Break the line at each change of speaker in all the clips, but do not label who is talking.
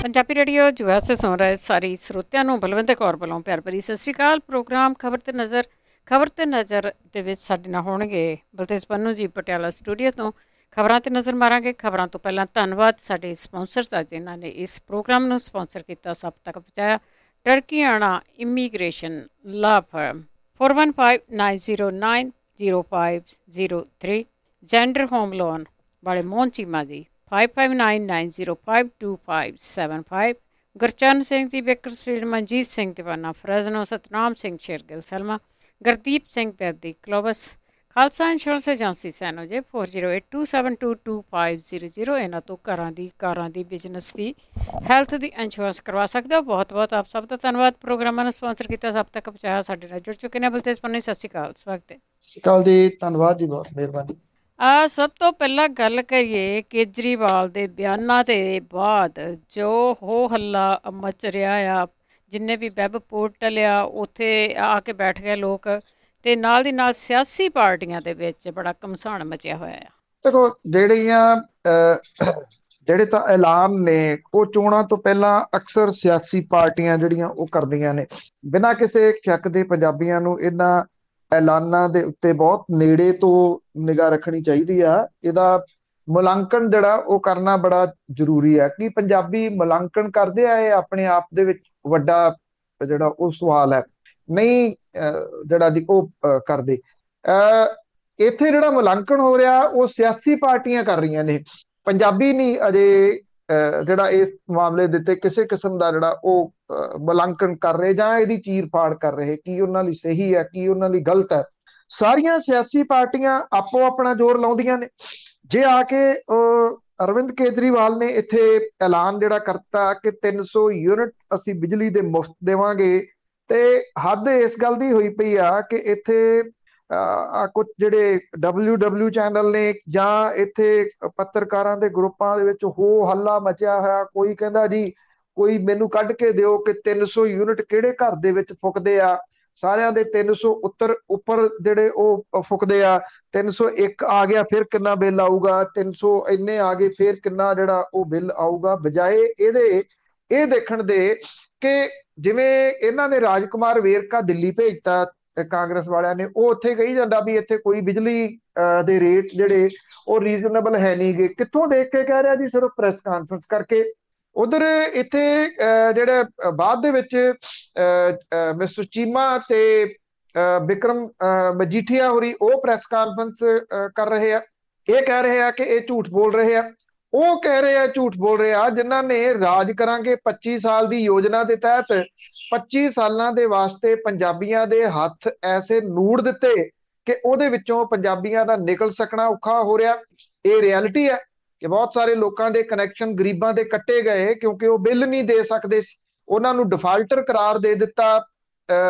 Punjabi radio US से सुन रहे सारी ਸਰੋਤਿਆਂ ਨੂੰ ਬਲਵਿੰਦਰ ਕੌਰ ਵੱਲੋਂ ਪਿਆਰ ਭਰੀ ਸਤਿ ਸ਼੍ਰੀ ਅਕਾਲ। ਪ੍ਰੋਗਰਾਮ ਖਬਰ ਤੇ ਨਜ਼ਰ ਦੇ ਵਿੱਚ ਸਾਡੇ ਨਾਲ ਹੋਣਗੇ ਬਲਤੇਜ ਪੰਨੂ ਜੀ ਪਟਿਆਲਾ ਸਟੂਡੀਓ ਤੋਂ। ਖਬਰਾਂ ਤੇ ਨਜ਼ਰ ਮਾਰਾਂਗੇ। ਖਬਰਾਂ ਤੋਂ ਪਹਿਲਾਂ ਧੰਨਵਾਦ ਸਾਡੇ ਸਪਾਂਸਰਸ ਦਾ ਜਿਨ੍ਹਾਂ ਨੇ ਇਸ ਪ੍ਰੋਗਰਾਮ ਨੂੰ ਸਪਾਂਸਰ ਕੀਤਾ, ਸਭ ਤੱਕ ਪਹੁੰਚਾਇਆ। ਟਰਕੀਆਣਾ ਇਮੀਗ੍ਰੇਸ਼ਨ ਲਾ ਫਰਮ 4159090503, ਜੈਂਡਰ ਹੋਮ ਲੋਨ ਵਾਲੇ ਮੋਹਨ ਚੀਮਾ ਜੀ 5599052575, ਗੁਰਚਰਨ ਸਿੰਘ ਜੀ ਬੇਕਰਸਫੀਲਡ, ਮਨਜੀਤ ਸਿੰਘ ਦੀਵਾਨਾ ਫਰਜ਼ਨੋ, ਸਤਨਾਮ ਸਿੰਘ ਸ਼ੇਰਗਿੱਲ ਸਲਮਾ, ਗੁਰਦੀਪ ਸਿੰਘ ਪੈਰਦੀ ਕਲੋਵਸ, ਖਾਲਸਾ ਇੰਸ਼ੋਰੈਂਸ ਏਜੰਸੀ ਸੈਨੋ ਜੇ 4082722500। ਇਹਨਾਂ ਤੋਂ ਕਾਰਾਂ ਦੀ ਬਿਜ਼ਨਸ ਦੀ ਹੈਲਥ ਦੀ ਇੰਸ਼ੋਰੈਂਸ ਕਰਵਾ ਸਕਦੇ ਹੋ। ਬਹੁਤ ਬਹੁਤ ਆਪ ਸਭ ਦਾ ਧੰਨਵਾਦ। ਪ੍ਰੋਗਰਾਮਾਂ ਨੂੰ ਸਪਾਂਸਰ ਕੀਤਾ, ਸਭ ਤੱਕ ਪਹੁੰਚਾਇਆ। ਸਾਡੇ ਨਾਲ ਜੁੜ ਚੁੱਕੇ ਨੇ ਬਲਤੇਜ ਪੰਨੂ। ਸਤਿ ਸ਼੍ਰੀ ਅਕਾਲ, ਸਵਾਗਤ ਹੈ।
ਸਤਿ ਸ਼੍ਰੀ ਅਕਾਲ ਜੀ, ਧੰਨਵਾਦ ਜੀ, ਬਹੁਤ ਮਿਹਰਬਾਨੀ।
ਸਭ ਤੋਂ ਪਹਿਲਾਂ ਗੱਲ ਕਰੀਏ ਕੇਜਰੀਵਾਲ ਦੇ ਬਿਆਨਾਂ ਦੇ ਬਾਅਦ ਜੋ ਹੋ ਹੱਲਾ ਮਚ ਰਿਹਾ ਆ। ਜਿੰਨੇ ਵੀ ਵੈੱਬ ਪੋਰਟਲ ਆ ਉੱਥੇ ਆ ਕੇ ਬੈਠ ਗਏ ਲੋਕ, ਤੇ ਨਾਲ ਦੀ ਨਾਲ ਸਿਆਸੀ ਪਾਰਟੀਆਂ ਦੇ ਵਿੱਚ ਬੜਾ ਘਮਸਾਨ ਮਚਿਆ ਹੋਇਆ ਆ।
ਦੇਖੋ, ਜਿਹੜੇ ਤਾਂ ਐਲਾਨ ਨੇ ਉਹ ਚੋਣਾਂ ਤੋਂ ਪਹਿਲਾਂ ਅਕਸਰ ਸਿਆਸੀ ਪਾਰਟੀਆਂ ਜਿਹੜੀਆਂ ਉਹ ਕਰਦੀਆਂ ਨੇ। ਬਿਨਾਂ ਕਿਸੇ ਸ਼ੱਕ ਦੇ ਪੰਜਾਬੀਆਂ ਨੂੰ ਇਹਨਾਂ ਐਲਾਨਾਂ ਦੇ ਉੱਤੇ ਬਹੁਤ ਨੇੜੇ ਤੋਂ ਨਿਗਾਹ ਰੱਖਣੀ ਚਾਹੀਦੀ ਆ। ਇਹਦਾ ਮੁਲਾਂਕਣ ਜਿਹੜਾ ਉਹ ਕਰਨਾ ਬੜਾ ਜ਼ਰੂਰੀ ਹੈ। ਕਿ ਪੰਜਾਬੀ ਮੁਲਾਂਕਣ ਕਰਦੇ ਆ, ਇਹ ਆਪਣੇ ਆਪ ਦੇ ਵਿੱਚ ਵੱਡਾ ਜਿਹੜਾ ਉਹ ਸਵਾਲ ਹੈ। ਨਹੀਂ ਜਿਹੜਾ ਦੀ ਉਹ ਕਰਦੇ। ਇੱਥੇ ਜਿਹੜਾ ਮੁਲਾਂਕਣ ਹੋ ਰਿਹਾ ਉਹ ਸਿਆਸੀ ਪਾਰਟੀਆਂ ਕਰ ਰਹੀਆਂ ਨੇ। ਪੰਜਾਬੀ ਨਹੀਂ ਅਜੇ ਜਿਹੜਾ ਇਸ ਮਾਮਲੇ ਦੇ ਉੱਤੇ ਕਿਸੇ ਕਿਸਮ ਦਾ ਜਿਹੜਾ ਉਹ ਮੁਲਾਂਕਣ ਕਰ ਰਹੇ ਜਾਂ ਇਹਦੀ ਚੀਰ ਫਾੜ ਕਰ ਰਹੇ, ਕੀ ਉਹਨਾਂ ਲਈ ਸਹੀ ਹੈ, ਕੀ ਉਹਨਾਂ ਲਈ ਗਲਤ ਹੈ। ਸਾਰੀਆਂ ਸਿਆਸੀ ਪਾਰਟੀਆਂ ਆਪੋ ਆਪਣਾ ਜ਼ੋਰ ਲਾਉਂਦੀਆਂ ਨੇ। ਜੇ ਆ ਕੇ ਅਰਵਿੰਦ ਕੇਜਰੀਵਾਲ ਨੇ ਇੱਥੇ ਐਲਾਨ ਜਿਹੜਾ ਕਰਤਾ ਕਿ 300 ਯੂਨਿਟ ਅਸੀਂ ਬਿਜਲੀ ਦੇ ਮੁਫਤ ਦੇਵਾਂਗੇ, ਤੇ ਹੱਦ ਇਸ ਗੱਲ ਦੀ ਹੋਈ ਪਈ ਆ ਕਿ ਇੱਥੇ ਕੁਝ ਜਿਹੜੇ WW ਚੈਨਲ ਨੇ ਜਾਂ ਇੱਥੇ ਪੱਤਰਕਾਰਾਂ ਦੇ ਗਰੁੱਪਾਂ ਦੇ ਵਿੱਚ ਹੋ ਹੱਲਾ ਮਚਿਆ ਹੋਇਆ। ਕੋਈ ਕਹਿੰਦਾ ਜੀ ਕੋਈ ਮੈਨੂੰ ਕੱਢ ਕੇ ਦਿਓ ਕਿ 300 ਯੂਨਿਟ ਕਿਹੜੇ ਘਰ ਦੇ ਵਿੱਚ ਫੁੱਕਦੇ ਆ। ਸਾਰਿਆਂ ਦੇ 300 ਉੱਪਰ ਜਿਹੜੇ ਉਹ ਫੁੱਕਦੇ ਆ। 301 ਆ ਗਿਆ ਫਿਰ ਕਿੰਨਾ ਬਿੱਲ ਆਊਗਾ, 300 ਇੰਨੇ ਆ ਗਏ ਫਿਰ ਕਿੰਨਾ ਜਿਹੜਾ ਉਹ ਬਿੱਲ ਆਊਗਾ। ਬਜਾਏ ਇਹਦੇ ਇਹ ਦੇਖਣ ਦੇ ਕਿ ਜਿਵੇਂ ਇਹਨਾਂ ਨੇ ਰਾਜਕੁਮਾਰ ਵੇਰਕਾ ਦਿੱਲੀ ਭੇਜਤਾ ਕਾਂਗਰਸ ਵਾਲਿਆਂ ਨੇ, ਉਹ ਉੱਥੇ ਕਹੀ ਜਾਂਦਾ ਵੀ ਇੱਥੇ ਕੋਈ ਬਿਜਲੀ ਦੇ ਰੇਟ ਜਿਹੜੇ ਉਹ ਰੀਜ਼ਨੇਬਲ ਹੈ ਨਹੀਂ ਗੇ। ਕਿੱਥੋਂ ਦੇਖ ਕੇ ਕਹਿ ਰਿਹਾ ਜੀ? ਸਿਰਫ ਪ੍ਰੈਸ ਕਾਨਫਰੰਸ ਕਰਕੇ। ਉਧਰ ਇੱਥੇ ਜਿਹੜੇ ਬਾਅਦ ਦੇ ਵਿੱਚ ਮਿਸਟਰ ਚੀਮਾ ਤੇ ਵਿਕਰਮ ਮਜੀਠੀਆ ਹੋਰੀ ਉਹ ਪ੍ਰੈਸ ਕਾਨਫਰੰਸ ਕਰ ਰਹੇ ਆ। ਇਹ ਕਹਿ ਰਹੇ ਆ ਕਿ ਇਹ ਝੂਠ ਬੋਲ ਰਹੇ ਆ। ਉਹ ਕਹਿ ਰਹੇ ਆ ਝੂਠ ਬੋਲ ਰਹੇ ਆ ਜਿਨ੍ਹਾਂ ਨੇ ਰਾਜ ਕਰਾਂਗੇ 25 ਸਾਲ ਦੀ ਯੋਜਨਾ ਦੇ ਤਹਿਤ 25 ਸਾਲਾਂ ਦੇ ਵਾਸਤੇ ਪੰਜਾਬੀਆਂ ਦੇ ਹੱਥ ਐਸੇ ਨੂੜ ਦਿੱਤੇ ਕਿ ਉਹਦੇ ਵਿੱਚੋਂ ਪੰਜਾਬੀਆਂ ਦਾ ਨਿਕਲ ਸਕਣਾ ਔਖਾ ਹੋ ਰਿਹਾ। ਇਹ ਰਿਐਲਿਟੀ ਹੈ ਕਿ ਬਹੁਤ ਸਾਰੇ ਲੋਕਾਂ ਦੇ ਕਨੈਕਸ਼ਨ ਗਰੀਬਾਂ ਦੇ ਕੱਟੇ ਗਏ ਕਿਉਂਕਿ ਉਹ ਬਿੱਲ ਨਹੀਂ ਦੇ ਸਕਦੇ ਸੀ। ਉਹਨਾਂ ਨੂੰ ਡਿਫਾਲਟਰ ਕਰਾਰ ਦੇ ਦਿੱਤਾ।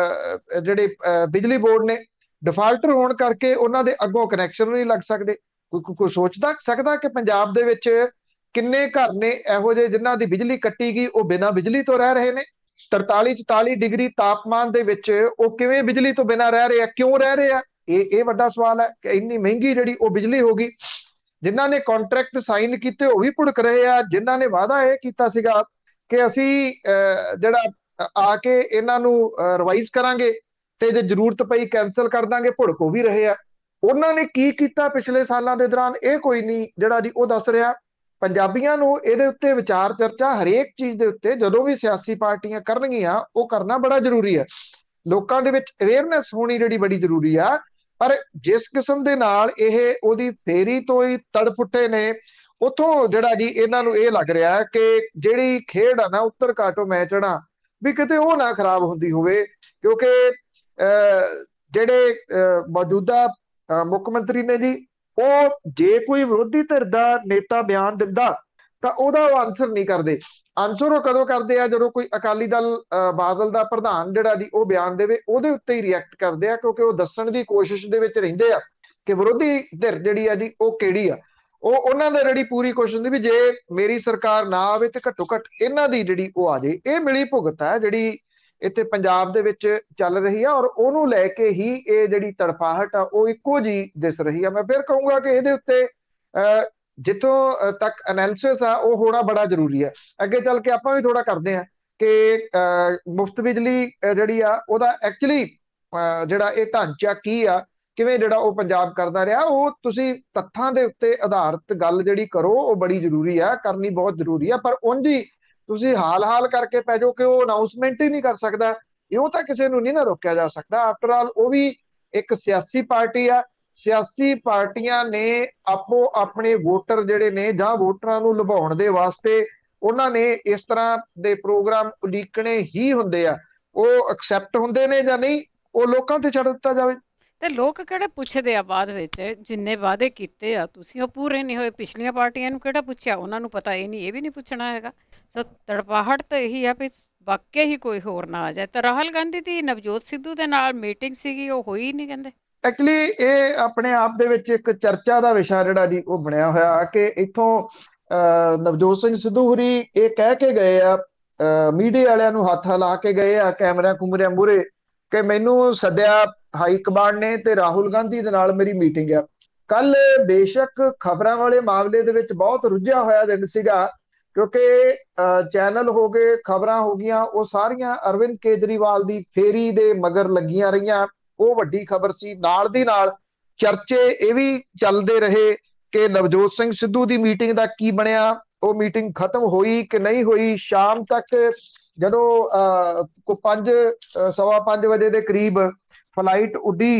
ਜਿਹੜੇ ਬਿਜਲੀ ਬੋਰਡ ਨੇ ਡਿਫਾਲਟਰ ਹੋਣ ਕਰਕੇ ਉਹਨਾਂ ਦੇ ਅੱਗੋਂ ਕਨੈਕਸ਼ਨ ਨਹੀਂ ਲੱਗ ਸਕਦੇ। ਕੋਈ ਸੋਚਦਾ ਸਕਦਾ ਕਿ ਪੰਜਾਬ ਦੇ ਵਿੱਚ ਕਿੰਨੇ ਘਰ ਨੇ ਇਹੋ ਜਿਹੇ ਜਿਨ੍ਹਾਂ ਦੀ ਬਿਜਲੀ ਕੱਟੀ ਗਈ, ਉਹ ਬਿਨਾਂ ਬਿਜਲੀ ਤੋਂ ਰਹਿ ਰਹੇ ਨੇ। 43-44 ਡਿਗਰੀ ਤਾਪਮਾਨ ਦੇ ਵਿੱਚ ਉਹ ਕਿਵੇਂ ਬਿਜਲੀ ਤੋਂ ਬਿਨਾਂ ਰਹਿ ਰਹੇ ਆ, ਕਿਉਂ ਰਹਿ ਰਹੇ ਆ? ਇਹ ਵੱਡਾ ਸਵਾਲ ਹੈ ਕਿ ਇੰਨੀ ਮਹਿੰਗੀ ਜਿਹੜੀ ਉਹ ਬਿਜਲੀ ਹੋ ਗਈ। ਜਿਨ੍ਹਾਂ ਨੇ ਕੰਟਰੈਕਟ ਸਾਈਨ ਕੀਤੇ ਉਹ ਵੀ ਭੁੜਕ ਰਹੇ ਆ। ਜਿਨ੍ਹਾਂ ਨੇ ਵਾਅਦਾ ਇਹ ਕੀਤਾ ਸੀਗਾ ਕਿ ਅਸੀਂ ਜਿਹੜਾ ਆ ਕੇ ਇਹਨਾਂ ਨੂੰ ਰਿਵਾਈਜ਼ ਕਰਾਂਗੇ ਤੇ ਜੇ ਜ਼ਰੂਰਤ ਪਈ ਕੈਂਸਲ ਕਰ ਦਾਂਗੇ, ਭੁੜਕ ਉਹ ਵੀ ਰਹੇ ਆ। ਉਹਨਾਂ ਨੇ ਕੀ ਕੀਤਾ ਪਿਛਲੇ ਸਾਲਾਂ ਦੇ ਦੌਰਾਨ ਇਹ ਕੋਈ ਨਹੀਂ ਜਿਹੜਾ ਜੀ ਉਹ ਦੱਸ ਰਿਹਾ। ਪੰਜਾਬੀਆਂ ਨੂੰ ਇਹਦੇ ਉੱਤੇ ਵਿਚਾਰ ਚਰਚਾ ਹਰੇਕ ਚੀਜ਼ ਦੇ ਉੱਤੇ ਜਦੋਂ ਵੀ ਸਿਆਸੀ ਪਾਰਟੀਆਂ ਕਰਨਗੀਆਂ ਉਹ ਕਰਨਾ ਬੜਾ ਜ਼ਰੂਰੀ ਹੈ। ਲੋਕਾਂ ਦੇ ਵਿੱਚ ਅਵੇਅਰਨੈਸ ਹੋਣੀ ਜਿਹੜੀ ਬੜੀ ਜ਼ਰੂਰੀ ਆ। ਪਰ ਜਿਸ ਕਿਸਮ ਦੇ ਨਾਲ ਇਹ ਉਹਦੀ ਫੇਰੀ ਤੋਂ ਹੀ ਤੜਫੁੱਟੇ ਨੇ, ਉੱਥੋਂ ਜਿਹੜਾ ਜੀ ਇਹਨਾਂ ਨੂੰ ਇਹ ਲੱਗ ਰਿਹਾ ਕਿ ਜਿਹੜੀ ਖੇਡ ਆ ਨਾ ਉੱਤਰ ਘਾਟੋ ਮੈਚਣਾ ਵੀ ਕਿਤੇ ਉਹ ਨਾ ਖਰਾਬ ਹੁੰਦੀ ਹੋਵੇ। ਕਿਉਂਕਿ ਜਿਹੜੇ ਮੌਜੂਦਾ ਮੁੱਖ ਮੰਤਰੀ ਨੇ ਜੀ, ਉਹ ਜੇ ਕੋਈ ਵਿਰੋਧੀ ਧਿਰ ਦਾ ਨੇਤਾ ਬਿਆਨ ਦਿੰਦਾ ਤਾਂ ਉਹਦਾ ਉਹ ਆਨਸਰ ਨਹੀਂ ਕਰਦੇ। ਆਨਸਰ ਉਹ ਕਦੋਂ ਕਰਦੇ ਆ? ਜਦੋਂ ਕੋਈ ਅਕਾਲੀ ਦਲ ਬਾਦਲ ਦਾ ਪ੍ਰਧਾਨ ਜਿਹੜਾ ਜੀ ਉਹ ਬਿਆਨ ਦੇਵੇ, ਉਹਦੇ ਉੱਤੇ ਹੀ ਰਿਐਕਟ ਕਰਦੇ ਆ। ਕਿਉਂਕਿ ਉਹ ਦੱਸਣ ਦੀ ਕੋਸ਼ਿਸ਼ ਦੇ ਵਿੱਚ ਰਹਿੰਦੇ ਆ ਕਿ ਵਿਰੋਧੀ ਧਿਰ ਜਿਹੜੀ ਆ ਜੀ ਉਹ ਕਿਹੜੀ ਆ। ਉਹਨਾਂ ਦਾ ਜਿਹੜੀ ਪੂਰੀ ਕੋਸ਼ਿਸ਼ ਹੁੰਦੀ ਵੀ ਜੇ ਮੇਰੀ ਸਰਕਾਰ ਨਾ ਆਵੇ ਤੇ ਘੱਟੋ ਘੱਟ ਇਹਨਾਂ ਦੀ ਜਿਹੜੀ ਉਹ ਆ ਜੇ। ਇਹ ਮਿਲੀ ਭੁਗਤ ਹੈ ਜਿਹੜੀ ਇੱਥੇ ਪੰਜਾਬ ਦੇ ਵਿੱਚ ਚੱਲ ਰਹੀ ਆ, ਔਰ ਉਹਨੂੰ ਲੈ ਕੇ ਹੀ ਇਹ ਜਿਹੜੀ ਤੜਫਾਹਟ ਆ ਉਹ ਇੱਕੋ ਜੀ ਦਿਸ ਰਹੀ ਆ। ਮੈਂ ਫਿਰ ਕਹੂੰਗਾ ਕਿ ਇਹਦੇ ਉੱਤੇ ਜਿੱਥੋਂ ਤੱਕ ਐਨਾਲਿਸਿਸ ਆ ਉਹ ਹੋਣਾ ਬੜਾ ਜ਼ਰੂਰੀ ਹੈ। ਅੱਗੇ ਚੱਲ ਕੇ ਆਪਾਂ ਵੀ ਥੋੜਾ ਕਰਦੇ ਹਾਂ ਕਿ ਮੁਫਤ ਬਿਜਲੀ ਜਿਹੜੀ ਆ ਉਹਦਾ ਐਕਚੁਅਲੀ ਜਿਹੜਾ ਇਹ ਢਾਂਚਾ ਕੀ ਆ, ਕਿਵੇਂ ਜਿਹੜਾ ਉਹ ਪੰਜਾਬ ਕਰਦਾ ਰਿਹਾ, ਉਹ ਤੁਸੀਂ ਤੱਥਾਂ ਦੇ ਉੱਤੇ ਆਧਾਰਿਤ ਗੱਲ ਜਿਹੜੀ ਕਰੋ ਉਹ ਬੜੀ ਜ਼ਰੂਰੀ ਆ, ਕਰਨੀ ਬਹੁਤ ਜ਼ਰੂਰੀ ਆ। ਪਰ ਉਂਝ ਹੀ ਤੁਸੀਂ ਹਾਲ ਕਰਕੇ ਪੈ ਜਾਓ ਕਿ ਉਹ ਅਨਾਉਂਸਮੈਂਟ ਹੀ ਨਹੀਂ ਕਰ ਸਕਦਾ, ਇਉਂ ਤਾਂ ਕਿਸੇ ਨੂੰ ਨਹੀਂ ਨਾ ਰੋਕਿਆ ਜਾ ਸਕਦਾ। ਆਫਟਰ ਆਲ ਉਹ ਵੀ ਇੱਕ ਸਿਆਸੀ ਪਾਰਟੀ ਆ। ਸਿਆਸੀ ਪਾਰਟੀਆਂ ਨੇ ਆਪੋ ਆਪਣੇ ਵੋਟਰ ਜਿਹੜੇ ਨੇ ਜਾਂ ਵੋਟਰਾਂ ਨੂੰ ਲੁਭਾਉਣ ਦੇ ਵਾਸਤੇ ਉਹਨਾਂ ਨੇ ਇਸ ਤਰ੍ਹਾਂ ਦੇ ਪ੍ਰੋਗਰਾਮ ਉਲੀਕਣੇ ਹੀ ਹੁੰਦੇ ਆ। ਉਹ ਐਕਸੈਪਟ ਹੁੰਦੇ ਨੇ ਜਾਂ ਨਹੀਂ, ਉਹ ਲੋਕਾਂ ਤੇ ਛੱਡ ਦਿੱਤਾ ਜਾਵੇ।
ਤੇ ਲੋਕ ਕਿਹੜੇ ਪੁੱਛਦੇ ਆ ਬਾਅਦ ਵਿੱਚ, ਜਿੰਨੇ ਵਾਅਦੇ ਕੀਤੇ ਆ ਤੁਸੀਂ ਉਹ ਪੂਰੇ ਨਹੀਂ ਹੋਏ। ਪਿਛਲੀਆਂ ਪਾਰਟੀਆਂ ਨੂੰ ਕਿਹੜਾ ਪੁੱਛਿਆ, ਉਹਨਾਂ ਨੂੰ ਪਤਾ ਇਹ ਨਹੀਂ, ਇਹ ਵੀ ਨਹੀਂ ਪੁੱਛਣਾ ਹੈਗਾ। ਸੋ ਤੜਪਾਹਟ ਤਾਂ ਇਹੀ ਆ ਵੀ ਵਾਕਿਆ ਹੀ ਕੋਈ ਹੋਰ ਨਾ ਆ ਜਾਏ। ਤਾਂ ਰਾਹੁਲ ਗਾਂਧੀ ਦੀ ਨਵਜੋਤ ਸਿੱਧੂ ਦੇ ਨਾਲ ਮੀਟਿੰਗ ਸੀਗੀ, ਉਹ ਹੋਈ ਨਹੀਂ ਕਹਿੰਦੇ।
ਐਕਚੁਅਲੀ ਇਹ ਆਪਣੇ ਆਪ ਦੇ ਵਿੱਚ ਇੱਕ ਚਰਚਾ ਦਾ ਵਿਸ਼ਾ ਜਿਹੜਾ ਜੀ ਉਹ ਬਣਿਆ ਹੋਇਆ ਕਿ ਇੱਥੋਂ ਨਵਜੋਤ ਸਿੰਘ ਸਿੱਧੂ ਹੋਰੀ ਇਹ ਕਹਿ ਕੇ ਗਏ ਆ, ਮੀਡੀਆ ਵਾਲਿਆਂ ਨੂੰ ਹੱਥ ਹਿਲਾ ਕੇ ਗਏ ਆ ਕੈਮਰਿਆਂ ਕੁਮਰਿਆਂ ਮੂਹਰੇ ਕਿ ਮੈਨੂੰ ਸੱਦਿਆ ਹਾਈ ਕਮਾਂਡ ਨੇ ਤੇ ਰਾਹੁਲ ਗਾਂਧੀ ਦੇ ਨਾਲ ਮੇਰੀ ਮੀਟਿੰਗ ਆ। ਕੱਲ ਬੇਸ਼ੱਕ ਖਬਰਾਂ ਵਾਲੇ ਮਾਮਲੇ ਦੇ ਵਿੱਚ ਬਹੁਤ ਰੁੱਝਿਆ ਹੋਇਆ ਦਿਨ ਸੀਗਾ, ਕਿਉਂਕਿ ਚੈਨਲ ਹੋ ਗਏ, ਖਬਰਾਂ ਹੋ ਗਈਆਂ, ਉਹ ਸਾਰੀਆਂ ਅਰਵਿੰਦ ਕੇਜਰੀਵਾਲ ਦੀ ਫੇਰੀ ਦੇ ਮਗਰ ਲੱਗੀਆਂ ਰਹੀਆਂ। ਉਹ ਵੱਡੀ ਖਬਰ ਸੀ। ਨਾਲ ਦੀ ਨਾਲ ਚਰਚੇ ਇਹ ਵੀ ਚੱਲਦੇ ਰਹੇ ਕਿ ਨਵਜੋਤ ਸਿੰਘ ਸਿੱਧੂ ਦੀ ਮੀਟਿੰਗ ਦਾ ਕੀ ਬਣਿਆ, ਉਹ ਮੀਟਿੰਗ ਖਤਮ ਹੋਈ ਕਿ ਨਹੀਂ ਹੋਈ। ਸ਼ਾਮ ਤੱਕ ਜਦੋਂ 5:15 ਵਜੇ ਦੇ ਕਰੀਬ ਫਲਾਈਟ ਉੱਡੀ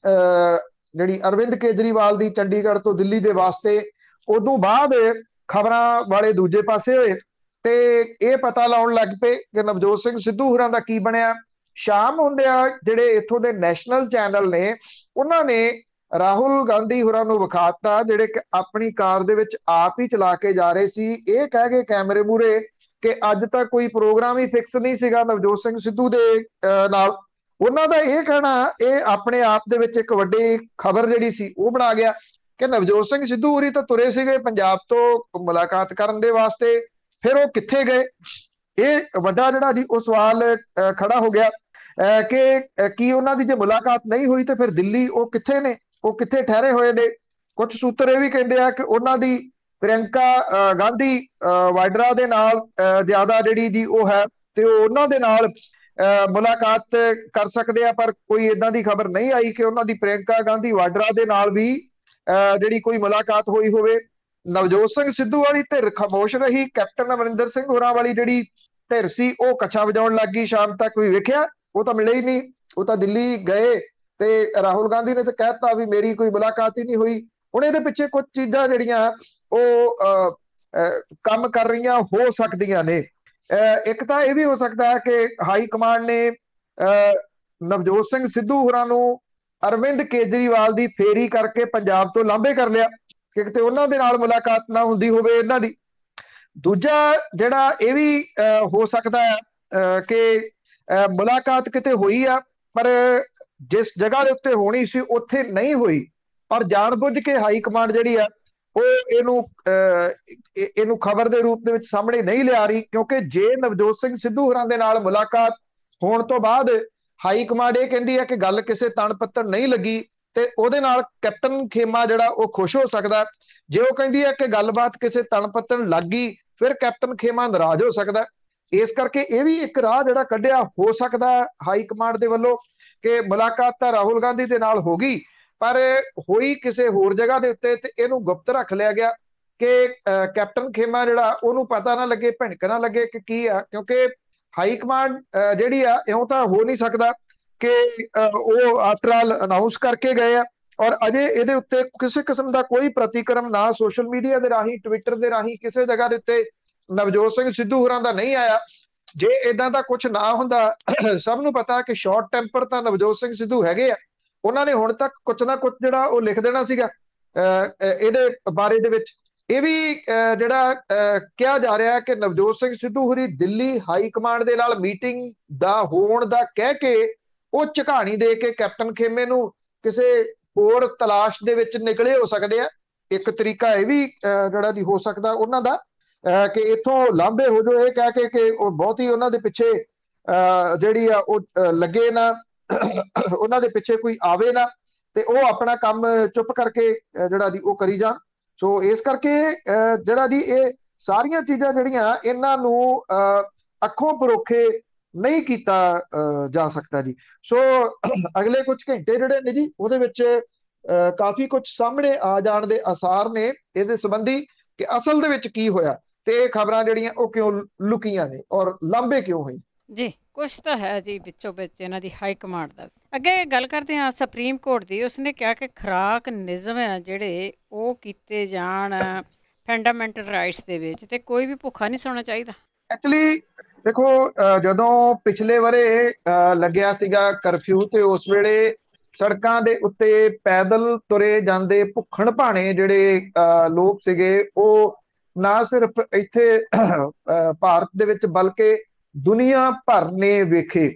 ਜਿਹੜੀ ਅਰਵਿੰਦ ਕੇਜਰੀਵਾਲ ਦੀ ਚੰਡੀਗੜ੍ਹ ਤੋਂ ਦਿੱਲੀ ਦੇ ਵਾਸਤੇ, ਉਦੋਂ ਬਾਅਦ ਖਬਰਾਂ ਵਾਲੇ ਦੂਜੇ ਪਾਸੇ ਹੋਏ ਤੇ ਇਹ ਪਤਾ ਲਾਉਣ ਲੱਗ ਪਏ ਕਿ ਨਵਜੋਤ ਸਿੰਘ ਸਿੱਧੂ ਹੋਰਾਂ ਦਾ ਕੀ ਬਣਿਆ। ਸ਼ਾਮ ਹੁੰਦਿਆਂ ਜਿਹੜੇ ਇੱਥੋਂ ਦੇ ਨੈਸ਼ਨਲ ਚੈਨਲ ਨੇ ਉਹਨਾਂ ਨੇ ਰਾਹੁਲ ਗਾਂਧੀ ਹੋਰਾਂ ਨੂੰ ਵਿਖਾਤਾ, ਜਿਹੜੇ ਕਿ ਆਪਣੀ ਕਾਰ ਦੇ ਵਿੱਚ ਆਪ ਹੀ ਚਲਾ ਕੇ ਜਾ ਰਹੇ ਸੀ, ਇਹ ਕਹਿ ਕੇ ਕੈਮਰੇ ਮੂਹਰੇ ਕਿ ਅੱਜ ਤੱਕ ਕੋਈ ਪ੍ਰੋਗਰਾਮ ਹੀ ਫਿਕਸ ਨਹੀਂ ਸੀਗਾ ਨਵਜੋਤ ਸਿੰਘ ਸਿੱਧੂ ਦੇ ਨਾਲ। ਉਹਨਾਂ ਦਾ ਇਹ ਕਹਿਣਾ ਇਹ ਆਪਣੇ ਆਪ ਦੇ ਵਿੱਚ ਇੱਕ ਵੱਡੀ ਖਬਰ ਜਿਹੜੀ ਸੀ ਉਹ ਬਣਾ ਗਿਆ ਕਿ ਨਵਜੋਤ ਸਿੰਘ ਸਿੱਧੂ ਹੋਰੀ ਤਾਂ ਤੁਰੇ ਸੀਗੇ ਪੰਜਾਬ ਤੋਂ ਮੁਲਾਕਾਤ ਕਰਨ ਦੇ ਵਾਸਤੇ, ਫਿਰ ਉਹ ਕਿੱਥੇ ਗਏ। ਇਹ ਵੱਡਾ ਜਿਹੜਾ ਜੀ ਉਹ ਸਵਾਲ ਖੜਾ ਹੋ ਗਿਆ ਕਿ ਕੀ ਉਹਨਾਂ ਦੀ ਜੇ ਮੁਲਾਕਾਤ ਨਹੀਂ ਹੋਈ ਤੇ ਫਿਰ ਦਿੱਲੀ ਉਹ ਕਿੱਥੇ ਨੇ, ਉਹ ਕਿੱਥੇ ਠਹਿਰੇ ਹੋਏ ਨੇ। ਕੁਝ ਸੂਤਰ ਇਹ ਵੀ ਕਹਿੰਦੇ ਆ ਕਿ ਉਹਨਾਂ ਦੀ ਪ੍ਰਿਯੰਕਾ ਗਾਂਧੀ ਵਾਡਰਾ ਦੇ ਨਾਲ ਜ਼ਿਆਦਾ ਜਿਹੜੀ ਜੀ ਉਹ ਹੈ ਤੇ ਉਹ ਉਹਨਾਂ ਦੇ ਨਾਲ ਮੁਲਾਕਾਤ ਕਰ ਸਕਦੇ ਆ, ਪਰ ਕੋਈ ਇਦਾਂ ਦੀ ਖਬਰ ਨਹੀਂ ਆਈ ਕਿ ਉਹਨਾਂ ਦੀ ਪ੍ਰਿਯੰਕਾ ਗਾਂਧੀ ਵਾਡਰਾ ਦੇ ਨਾਲ ਵੀ ਜਿਹੜੀ ਕੋਈ ਮੁਲਾਕਾਤ ਹੋਈ ਹੋਵੇ। ਨਵਜੋਤ ਸਿੰਘ ਸਿੱਧੂ ਵਾਲੀ ਧਿਰ ਖਾਮੋਸ਼ ਰਹੀ। ਕੈਪਟਨ ਅਮਰਿੰਦਰ ਸਿੰਘ ਹੋਰਾਂ ਵਾਲੀ ਜਿਹੜੀ ਧਿਰ ਸੀ ਉਹ ਕੱਛਾ ਵਜਾਉਣ ਲੱਗ ਗਈ। ਸ਼ਾਮ ਤੱਕ ਵੀ ਵੇਖਿਆ ਉਹ ਤਾਂ ਮਿਲੇ ਹੀ ਨਹੀਂ, ਉਹ ਤਾਂ ਦਿੱਲੀ ਗਏ ਤੇ ਰਾਹੁਲ ਗਾਂਧੀ ਨੇ ਤਾਂ ਕਹਿਤਾ ਵੀ ਮੇਰੀ ਕੋਈ ਮੁਲਾਕਾਤ ਹੀ ਨਹੀਂ ਹੋਈ। ਹੁਣ ਇਹਦੇ ਪਿੱਛੇ ਕੁਝ ਚੀਜ਼ਾਂ ਜਿਹੜੀਆਂ ਉਹ ਕੰਮ ਕਰ ਰਹੀਆਂ ਹੋ ਸਕਦੀਆਂ ਨੇ। ਇੱਕ ਤਾਂ ਇਹ ਵੀ ਹੋ ਸਕਦਾ ਹੈ ਕਿ ਹਾਈ ਕਮਾਂਡ ਨੇ ਨਵਜੋਤ ਸਿੰਘ ਸਿੱਧੂ ਹੋਰਾਂ ਨੂੰ ਅਰਵਿੰਦ ਕੇਜਰੀਵਾਲ ਦੀ ਫੇਰੀ ਕਰਕੇ ਪੰਜਾਬ ਤੋਂ ਲਾਂਭੇ ਕਰ ਲਿਆ ਕਿ ਕਿਤੇ ਉਹਨਾਂ ਦੇ ਨਾਲ ਮੁਲਾਕਾਤ ਨਾ ਹੁੰਦੀ ਹੋਵੇ ਇਹਨਾਂ ਦੀ। ਦੂਜਾ ਜਿਹੜਾ ਇਹ ਵੀ ਹੋ ਸਕਦਾ ਹੈ ਕਿ ਮੁਲਾਕਾਤ ਕਿਤੇ ਹੋਈ ਆ ਪਰ ਜਿਸ ਜਗ੍ਹਾ ਦੇ ਉੱਤੇ ਹੋਣੀ ਸੀ ਉੱਥੇ ਨਹੀਂ ਹੋਈ, ਪਰ ਜਾਣਬੁੱਝ ਕੇ ਹਾਈ ਕਮਾਂਡ ਜਿਹੜੀ ਆ ਉਹ ਇਹਨੂੰ ਖਬਰ ਦੇ ਰੂਪ ਦੇ ਵਿੱਚ ਸਾਹਮਣੇ ਨਹੀਂ ਲਿਆ ਰਹੀ। ਕਿਉਂਕਿ ਜੇ ਨਵਜੋਤ ਸਿੰਘ ਸਿੱਧੂ ਹੋਰਾਂ ਦੇ ਨਾਲ ਮੁਲਾਕਾਤ ਹੋਣ ਤੋਂ ਬਾਅਦ ਹਾਈ ਕਮਾਂਡ ਇਹ ਕਹਿੰਦੀ ਹੈ ਕਿ ਗੱਲ ਕਿਸੇ ਤਣ ਪੱਤਣ ਨਹੀਂ ਲੱਗੀ ਤੇ ਉਹਦੇ ਨਾਲ ਕੈਪਟਨ ਖੇਮਾ ਜਿਹੜਾ ਉਹ ਖੁਸ਼ ਹੋ ਸਕਦਾ। ਜੇ ਉਹ ਕਹਿੰਦੀ ਹੈ ਕਿ ਗੱਲਬਾਤ ਕਿਸੇ ਤਣ ਪੱਤਣ ਲੱਗ ਗਈ ਫਿਰ ਕੈਪਟਨ ਖੇਮਾ ਨਾਰਾਜ਼ ਹੋ ਸਕਦਾ। ਇਸ ਕਰਕੇ ਇਹ ਵੀ ਇੱਕ ਰਾਹ ਜਿਹੜਾ ਕੱਢਿਆ ਹੋ ਸਕਦਾ ਹਾਈ ਕਮਾਂਡ ਦੇ ਵੱਲੋਂ ਕਿ ਮੁਲਾਕਾਤ ਤਾਂ ਰਾਹੁਲ ਗਾਂਧੀ ਦੇ ਨਾਲ ਹੋ ਗਈ ਪਰ ਹੋਈ ਕਿਸੇ ਹੋਰ ਜਗ੍ਹਾ ਦੇ ਉੱਤੇ ਤੇ ਇਹਨੂੰ ਗੁਪਤ ਰੱਖ ਲਿਆ ਗਿਆ ਕਿ ਕੈਪਟਨ ਖੇਮਾ ਜਿਹੜਾ ਉਹਨੂੰ ਪਤਾ ਨਾ ਲੱਗੇ, ਭਿਣਕ ਨਾ ਲੱਗੇ ਕਿ ਕੀ ਆ। ਕਿਉਂਕਿ ਹਾਈ ਕਮਾਂਡ ਜਿਹੜੀ ਆ ਇਉਂ ਤਾਂ ਹੋ ਨਹੀਂ ਸਕਦਾ ਕਿ ਉਹ ਆਫਟਰ ਆਲ ਅਨਾਉਂਸ ਕਰਕੇ ਗਏ ਆ ਔਰ ਅਜੇ ਇਹਦੇ ਉੱਤੇ ਕਿਸੇ ਕਿਸਮ ਦਾ ਕੋਈ ਪ੍ਰਤੀਕਰਮ ਨਾ ਸੋਸ਼ਲ ਮੀਡੀਆ ਦੇ ਰਾਹੀਂ, ਟਵਿੱਟਰ ਦੇ ਰਾਹੀਂ ਕਿਸੇ ਜਗ੍ਹਾ ਦੇ ਉੱਤੇ ਨਵਜੋਤ ਸਿੰਘ ਸਿੱਧੂ ਹੋਰਾਂ ਦਾ ਨਹੀਂ ਆਇਆ। ਜੇ ਇਦਾਂ ਦਾ ਕੁਝ ਨਾ ਹੁੰਦਾ, ਸਭ ਨੂੰ ਪਤਾ ਕਿ ਸ਼ਾਰਟ ਟੈਂਪਰ ਤਾਂ ਨਵਜੋਤ ਸਿੰਘ ਸਿੱਧੂ ਹੈਗੇ ਆ, ਉਹਨਾਂ ਨੇ ਹੁਣ ਤੱਕ ਕੁਝ ਨਾ ਕੁਝ ਜਿਹੜਾ ਉਹ ਲਿਖ ਦੇਣਾ ਸੀਗਾ ਇਹਦੇ ਬਾਰੇ ਦੇ ਵਿੱਚ। ਇਹ ਵੀ ਜਿਹੜਾ ਕਿਹਾ ਜਾ ਰਿਹਾ ਕਿ ਨਵਜੋਤ ਸਿੰਘ ਸਿੱਧੂ ਹੋਰੀ ਦਿੱਲੀ ਹਾਈ ਕਮਾਂਡ ਦੇ ਨਾਲ ਮੀਟਿੰਗ ਦਾ ਹੋਣ ਦਾ ਕਹਿ ਕੇ ਉਹ ਝਕਾਣੀ ਦੇ ਕੇ ਕੈਪਟਨ ਖੇਮੇ ਨੂੰ ਕਿਸੇ ਹੋਰ ਤਲਾਸ਼ ਦੇ ਵਿੱਚ ਨਿਕਲੇ ਹੋ ਸਕਦੇ ਆ। ਇੱਕ ਤਰੀਕਾ ਇਹ ਵੀ ਜਿਹੜਾ ਜੀ ਹੋ ਸਕਦਾ ਉਹਨਾਂ ਦਾ ਕਿ ਇੱਥੋਂ ਲਾਂਭੇ ਹੋ ਜਾਓ, ਇਹ ਕਹਿ ਕੇ ਕਿ ਉਹ ਬਹੁਤ ਹੀ ਉਹਨਾਂ ਦੇ ਪਿੱਛੇ ਜਿਹੜੀ ਆ ਉਹ ਲੱਗੇ ਨਾ, ਉਹਨਾਂ ਦੇ ਪਿੱਛੇ ਕੋਈ ਆਵੇ ਨਾ, ਤੇ ਉਹ ਆਪਣਾ ਕੰਮ ਚੁੱਪ ਕਰਕੇ ਜਿਹੜਾ ਦੀ ਉਹ ਕਰੀ ਜਾਣ। ਸੋ ਇਸ ਕਰਕੇ ਜਿਹੜਾ ਦੀ ਇਹ ਸਾਰੀਆਂ ਚੀਜ਼ਾਂ ਜਿਹੜੀਆਂ ਇਹਨਾਂ ਨੂੰ ਅੱਖੋਂ ਪਰੋਖੇ ਨਹੀਂ ਕੀਤਾ ਜਾ ਸਕਦਾ ਜੀ। ਸੋ ਅਗਲੇ ਕੁਝ ਘੰਟੇ ਜਿਹੜੇ ਨੇ ਜੀ ਉਹਦੇ ਵਿੱਚ ਕਾਫੀ ਕੁਝ ਸਾਹਮਣੇ ਆ ਜਾਣ ਦੇ ਆਸਾਰ ਨੇ ਇਹਦੇ ਸੰਬੰਧੀ, ਕਿ ਅਸਲ ਦੇ ਵਿੱਚ ਕੀ ਹੋਇਆ ਤੇ ਇਹ ਖਬਰਾਂ ਜਿਹੜੀਆਂ ਉਹ ਕਿਉਂ ਲੁਕੀਆਂ ਨੇ ਔਰ ਲਾਂਭੇ ਕਿਉਂ ਹੋਏ
ਜੀ। ਕੁਛ ਤਾਂ ਹੈ ਜੀ ਵਿੱਚੋਂ ਵਿੱਚ ਇਹਨਾਂ ਦੀ ਹਾਈ ਕਮਾਂਡ ਦਾ। ਅੱਗੇ ਗੱਲ ਕਰਦੇ ਹਾਂ ਸੁਪਰੀਮ ਕੋਰਟ ਦੀ। ਉਸਨੇ ਕਿਹਾ ਕਿ ਖੁਰਾਕ ਨਿਯਮ ਆ ਜਿਹੜੇ ਉਹ ਕੀਤੇ ਜਾਣ ਫੰਡਾਮੈਂਟਲ ਰਾਈਟਸ ਦੇ ਵਿੱਚ, ਤੇ ਕੋਈ ਵੀ ਭੁੱਖਾ ਨਹੀਂ ਸੌਣਾ ਚਾਹੀਦਾ।
ਐਕਚੁਅਲੀ ਦੇਖੋ, ਜਦੋਂ ਪਿਛਲੇ ਵਰੇ ਲੱਗਿਆ ਸੀਗਾ ਕਰਫਿਊ, ਤੇ ਉਸ ਵੇਲੇ ਸੜਕਾਂ ਦੇ ਉੱਤੇ ਪੈਦਲ ਤੁਰੇ ਜਾਂਦੇ ਭੁੱਖਣ ਭਾਣੇ ਜਿਹੜੇ ਲੋਕ ਸੀਗੇ, ਉਹ ਨਾ ਸਿਰਫ ਇੱਥੇ ਭਾਰਤ ਦੇ ਵਿੱਚ ਬਲਕਿ ਦੁਨੀਆ ਭਰ ਨੇ ਵੇਖੇ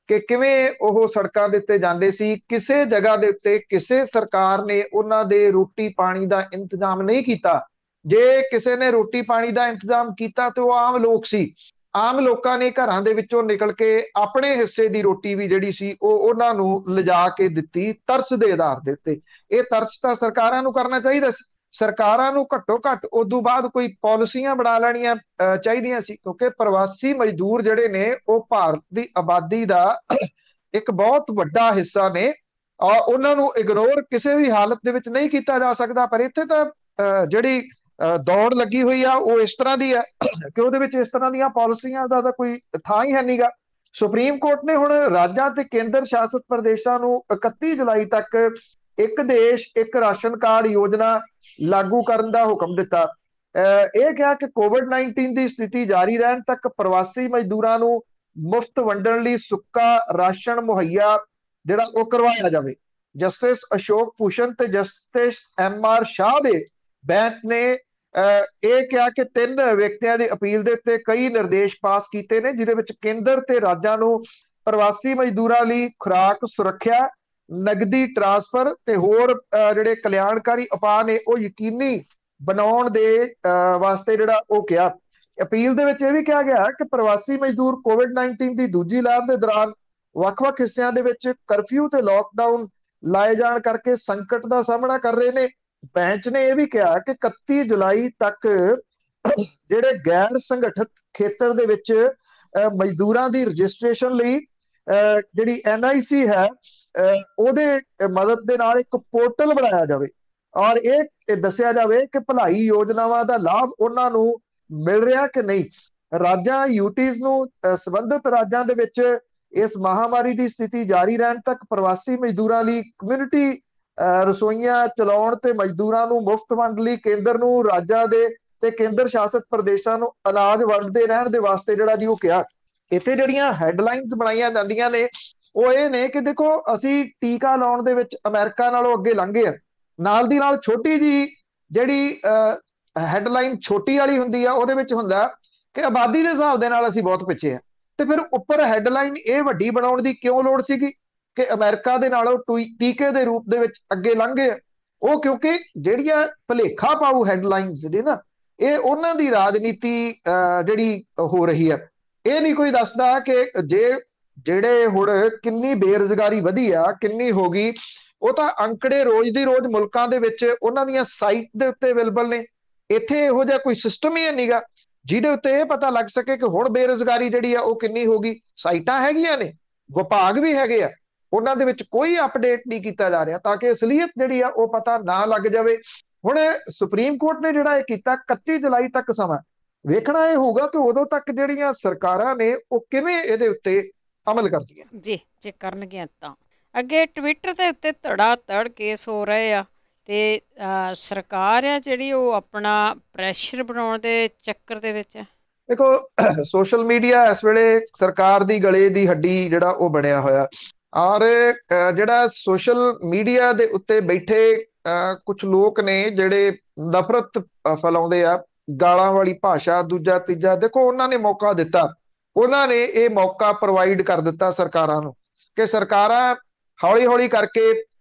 ਕਿ ਕਿਵੇਂ ਉਹ ਸੜਕਾਂ ਦੇ ਉੱਤੇ ਜਾਂਦੇ ਸੀ। ਕਿਸੇ ਜਗ੍ਹਾ ਦੇ ਉੱਤੇ ਕਿਸੇ ਸਰਕਾਰ ਨੇ ਉਹਨਾਂ ਦੇ ਰੋਟੀ ਪਾਣੀ ਦਾ ਇੰਤਜ਼ਾਮ ਨਹੀਂ ਕੀਤਾ। ਜੇ ਕਿਸੇ ਨੇ ਰੋਟੀ ਪਾਣੀ ਦਾ ਇੰਤਜ਼ਾਮ ਕੀਤਾ ਤੇ ਉਹ ਆਮ ਲੋਕ ਸੀ। ਆਮ ਲੋਕਾਂ ਨੇ ਘਰਾਂ ਦੇ ਵਿੱਚੋਂ ਨਿਕਲ ਕੇ ਆਪਣੇ ਹਿੱਸੇ ਦੀ ਰੋਟੀ ਵੀ ਜਿਹੜੀ ਸੀ ਉਹ ਉਹਨਾਂ ਨੂੰ ਲਿਜਾ ਕੇ ਦਿੱਤੀ, ਤਰਸ ਦੇ ਆਧਾਰ ਦੇ ਉੱਤੇ। ਇਹ ਤਰਸ ਤਾਂ ਸਰਕਾਰਾਂ ਨੂੰ ਕਰਨਾ ਚਾਹੀਦਾ ਸੀ। ਸਰਕਾਰਾਂ ਨੂੰ ਘੱਟੋ ਘੱਟ ਉਦੋਂ ਬਾਅਦ ਕੋਈ ਪਾਲਿਸੀਆਂ ਬਣਾ ਲੈਣੀਆਂ ਚਾਹੀਦੀਆਂ ਸੀ, ਕਿਉਂਕਿ ਪ੍ਰਵਾਸੀ ਮਜ਼ਦੂਰ ਜਿਹੜੇ ਨੇ ਉਹ ਭਾਰਤ ਦੀ ਆਬਾਦੀ ਦਾ ਇੱਕ ਬਹੁਤ ਵੱਡਾ ਹਿੱਸਾ ਨੇ। ਉਹਨਾਂ ਨੂੰ ਇਗਨੋਰ ਕਿਸੇ ਵੀ ਹਾਲਤ ਦੇ ਵਿੱਚ ਨਹੀਂ ਕੀਤਾ ਜਾ ਸਕਦਾ। ਪਰ ਇੱਥੇ ਤਾਂ ਜਿਹੜੀ ਦੌੜ ਲੱਗੀ ਹੋਈ ਆ ਉਹ ਇਸ ਤਰ੍ਹਾਂ ਦੀ ਆ ਕਿ ਉਹਦੇ ਵਿੱਚ ਇਸ ਤਰ੍ਹਾਂ ਦੀਆਂ ਪਾਲਿਸੀਆਂ ਦਾ ਤਾਂ ਕੋਈ ਥਾਂ ਹੀ ਹੈ ਨਹੀਂਗਾ। ਸੁਪਰੀਮ ਕੋਰਟ ਨੇ ਹੁਣ ਰਾਜਾਂ ਤੇ ਕੇਂਦਰ ਸ਼ਾਸਿਤ ਪ੍ਰਦੇਸ਼ਾਂ ਨੂੰ 31 ਜੁਲਾਈ ਤੱਕ ਇੱਕ ਦੇਸ਼ ਇੱਕ ਰਾਸ਼ਨ ਕਾਰਡ ਯੋਜਨਾ ਲਾਗੂ ਕਰਨ ਦਾ ਹੁਕਮ ਦਿੱਤਾ। ਇਹ ਕਿਹਾ ਕਿ ਕੋਵਿਡ-19 ਦੀ ਸਥਿਤੀ ਜਾਰੀ ਰਹਿਣ ਤੱਕ ਪ੍ਰਵਾਸੀ ਮਜ਼ਦੂਰਾਂ ਨੂੰ ਮੁਫਤ ਵੰਡਣ ਲਈ ਸੁੱਕਾ ਰਾਸ਼ਨ ਮੁਹੱਈਆ ਜਿਹੜਾ ਉਹ ਕਰਵਾਇਆ ਜਾਵੇ। ਜਸਟਿਸ ਅਸ਼ੋਕ ਭੂਸ਼ਣ ਤੇ ਜਸਟਿਸ MR ਸ਼ਾਹ ਦੇ ਬੈਂਚ ਨੇ ਇਹ ਕਿਹਾ ਕਿ 3 ਵਿਅਕਤੀਆਂ ਦੀ ਅਪੀਲ ਦੇ ਉੱਤੇ ਕਈ ਨਿਰਦੇਸ਼ ਪਾਸ ਕੀਤੇ ਨੇ, ਜਿਹਦੇ ਵਿੱਚ ਕੇਂਦਰ ਤੇ ਰਾਜਾਂ ਨੂੰ ਪ੍ਰਵਾਸੀ ਮਜ਼ਦੂਰਾਂ ਲਈ ਖੁਰਾਕ ਸੁਰੱਖਿਆ, ਨਗਦੀ ਟ੍ਰਾਂਸਫਰ ਤੇ ਹੋਰ ਜਿਹੜੇ ਕਲਿਆਣਕਾਰੀ ਉਪਾਅ ਨੇ ਉਹ ਯਕੀਨੀ ਬਣਾਉਣ ਦੇ ਵਾਸਤੇ ਜਿਹੜਾ ਉਹ ਕਿਹਾ। ਅਪੀਲ ਦੇ ਵਿੱਚ ਇਹ ਵੀ ਕਿਹਾ ਗਿਆ ਕਿ ਪ੍ਰਵਾਸੀ ਮਜ਼ਦੂਰ ਕੋਵਿਡ-19 ਦੀ ਦੂਜੀ ਲਹਿਰ ਦੇ ਦੌਰਾਨ ਵੱਖ-ਵੱਖ ਹਿੱਸਿਆਂ ਦੇ ਵਿੱਚ ਕਰਫਿਊ ਤੇ ਲਾਕਡਾਊਨ ਲਾਏ ਜਾਣ ਕਰਕੇ ਸੰਕਟ ਦਾ ਸਾਹਮਣਾ ਕਰ ਰਹੇ ਨੇ। ਬੈਂਚ ਨੇ ਇਹ ਵੀ ਕਿਹਾ ਕਿ 31 ਜੁਲਾਈ ਤੱਕ ਜਿਹੜੇ ਗੈਰ ਸੰਗਠਿਤ ਖੇਤਰ ਦੇ ਵਿੱਚ ਮਜ਼ਦੂਰਾਂ ਦੀ ਰਜਿਸਟ੍ਰੇਸ਼ਨ ਲਈ ਜਿਹੜੀ NIC ਹੈ ਉਹਦੇ ਮਦਦ ਦੇ ਨਾਲ ਇੱਕ ਪੋਰਟਲ ਬਣਾਇਆ ਜਾਵੇ ਔਰ ਇਹ ਦੱਸਿਆ ਜਾਵੇ ਕਿ ਭਲਾਈ ਯੋਜਨਾਵਾਂ ਦਾ ਲਾਭ ਉਹਨਾਂ ਨੂੰ ਮਿਲ ਰਿਹਾ ਕਿ ਨਹੀਂ। ਰਾਜਾਂ UTs ਨੂੰ ਸੰਬੰਧਿਤ ਰਾਜਾਂ ਦੇ ਵਿੱਚ ਇਸ ਮਹਾਮਾਰੀ ਦੀ ਸਥਿਤੀ ਜਾਰੀ ਰਹਿਣ ਤੱਕ ਪ੍ਰਵਾਸੀ ਮਜ਼ਦੂਰਾਂ ਲਈ ਕਮਿਊਨਿਟੀ ਰਸੋਈਆਂ ਚਲਾਉਣ ਤੇ ਮਜ਼ਦੂਰਾਂ ਨੂੰ ਮੁਫਤ ਵੰਡ ਲਈ ਕੇਂਦਰ ਨੂੰ ਰਾਜਾਂ ਦੇ ਤੇ ਕੇਂਦਰ ਸ਼ਾਸਿਤ ਪ੍ਰਦੇਸ਼ਾਂ ਨੂੰ ਅਨਾਜ ਵੰਡਦੇ ਰਹਿਣ ਦੇ ਵਾਸਤੇ ਜਿਹੜਾ ਜੀ ਉਹ ਕਿਹਾ। ਇੱਥੇ ਜਿਹੜੀਆਂ ਹੈਡਲਾਈਨਸ ਬਣਾਈਆਂ ਜਾਂਦੀਆਂ ਨੇ ਉਹ ਇਹ ਨੇ ਕਿ ਦੇਖੋ ਅਸੀਂ ਟੀਕਾ ਲਾਉਣ ਦੇ ਵਿੱਚ ਅਮਰੀਕਾ ਨਾਲੋਂ ਅੱਗੇ ਲੰਘ ਗਏ ਆ। ਨਾਲ ਦੀ ਨਾਲ ਛੋਟੀ ਜੀ ਜਿਹੜੀ ਹੈਡਲਾਈਨ ਛੋਟੀ ਵਾਲੀ ਹੁੰਦੀ ਆ ਉਹਦੇ ਵਿੱਚ ਹੁੰਦਾ ਕਿ ਆਬਾਦੀ ਦੇ ਹਿਸਾਬ ਦੇ ਨਾਲ ਅਸੀਂ ਬਹੁਤ ਪਿੱਛੇ ਆ, ਤੇ ਫਿਰ ਉੱਪਰ ਹੈਡਲਾਈਨ ਇਹ ਵੱਡੀ ਬਣਾਉਣ ਦੀ ਕਿਉਂ ਲੋੜ ਸੀਗੀ ਕਿ ਅਮਰੀਕਾ ਦੇ ਨਾਲੋਂ ਟੀਕੇ ਦੇ ਰੂਪ ਦੇ ਵਿੱਚ ਅੱਗੇ ਲੰਘ ਗਏ। ਉਹ ਕਿਉਂਕਿ ਜਿਹੜੀਆਂ ਭੁਲੇਖਾ ਪਾਊ ਹੈਡਲਾਈਨਸ ਨੇ ਨਾ ਇਹ ਉਹਨਾਂ ਦੀ ਰਾਜਨੀਤੀ ਜਿਹੜੀ ਹੋ ਰਹੀ ਹੈ। ਇਹ ਨਹੀਂ ਕੋਈ ਦੱਸਦਾ ਕਿ ਜਿਹੜੇ ਹੁਣ ਕਿੰਨੀ ਬੇਰੁਜ਼ਗਾਰੀ ਵਧੀ ਆ, ਕਿੰਨੀ ਹੋ ਗਈ, ਉਹ ਤਾਂ ਅੰਕੜੇ ਰੋਜ਼ ਦੀ ਰੋਜ਼ ਮੁਲਕਾਂ ਦੇ ਵਿੱਚ ਉਹਨਾਂ ਦੀਆਂ ਸਾਈਟ ਦੇ ਉੱਤੇ ਅਵੇਲੇਬਲ ਨੇ। ਇੱਥੇ ਇਹੋ ਜਿਹਾ ਕੋਈ ਸਿਸਟਮ ਹੀ ਨਹੀਂਗਾ ਜਿਹਦੇ ਉੱਤੇ ਇਹ ਪਤਾ ਲੱਗ ਸਕੇ ਕਿ ਹੁਣ ਬੇਰੁਜ਼ਗਾਰੀ ਜਿਹੜੀ ਆ ਉਹ ਕਿੰਨੀ ਹੋ ਗਈ। ਸਾਈਟਾਂ ਹੈਗੀਆਂ ਨੇ, ਵਿਭਾਗ ਵੀ ਹੈਗੇ ਆ, ਉਹਨਾਂ ਦੇ ਵਿੱਚ ਕੋਈ ਅਪਡੇਟ ਨਹੀਂ ਕੀਤਾ ਜਾ ਰਿਹਾ ਤਾਂ ਕਿ ਅਸਲੀਅਤ ਜਿਹੜੀ ਆ ਉਹ ਪਤਾ ਨਾ ਲੱਗ ਜਾਵੇ। ਹੁਣ ਸੁਪਰੀਮ ਕੋਰਟ ਨੇ ਜਿਹੜਾ ਇਹ ਕੀਤਾ 31 ਜੁਲਾਈ ਤੱਕ ਸਮਾਂ, ਵੇਖਣਾ ਇਹ ਹੋਊਗਾ ਕਿ ਉਦੋਂ ਤੱਕ ਜਿਹੜੀਆਂ ਸਰਕਾਰਾਂ ਨੇ ਉਹ ਕਿਵੇਂ ਇਹਦੇ ਉੱਤੇ ਅਮਲ ਕਰਦੀਆਂ
ਜੀ। ਜੇ ਕਰਨਗੀਆਂ ਤਾਂ ਅੱਗੇ ਟਵਿੱਟਰ ਦੇ ਉੱਤੇ ਧੜਾ ਧੜ ਕੇਸ ਹੋ ਰਹੇ ਆ ਤੇ ਸਰਕਾਰ ਆ ਜਿਹੜੀ ਉਹ ਆਪਣਾ ਪ੍ਰੈਸ਼ਰ ਬਣਾਉਣ ਦੇ ਚੱਕਰ ਦੇ ਵਿੱਚ ਹੈ।
ਦੇਖੋ ਸੋਸ਼ਲ ਮੀਡੀਆ ਇਸ ਵੇਲੇ ਸਰਕਾਰ ਦੀ ਗਲੇ ਦੀ ਹੱਡੀ ਜਿਹੜਾ ਉਹ ਬਣਿਆ ਹੋਇਆ ਔਰ ਜਿਹੜਾ ਸੋਸ਼ਲ ਮੀਡੀਆ ਦੇ ਉੱਤੇ ਬੈਠੇ ਕੁਝ ਲੋਕ ਨੇ ਜਿਹੜੇ ਨਫ਼ਰਤ ਫੈਲਾਉਂਦੇ ਆ, ਗਾਲਾਂ ਵਾਲੀ ਭਾਸ਼ਾ, ਦੂਜਾ ਤੀਜਾ, ਦੇਖੋ ਉਹਨਾਂ ਨੇ ਮੌਕਾ ਦਿੱਤਾ, ਉਹਨਾਂ ਨੇ ਇਹ ਮੌਕਾ ਪ੍ਰੋਵਾਈਡ ਕਰ ਦਿੱਤਾ ਸਰਕਾਰਾਂ ਨੂੰ ਕਿ ਸਰਕਾਰਾਂ ਹੌਲੀ ਹੌਲੀ ਕਰਕੇ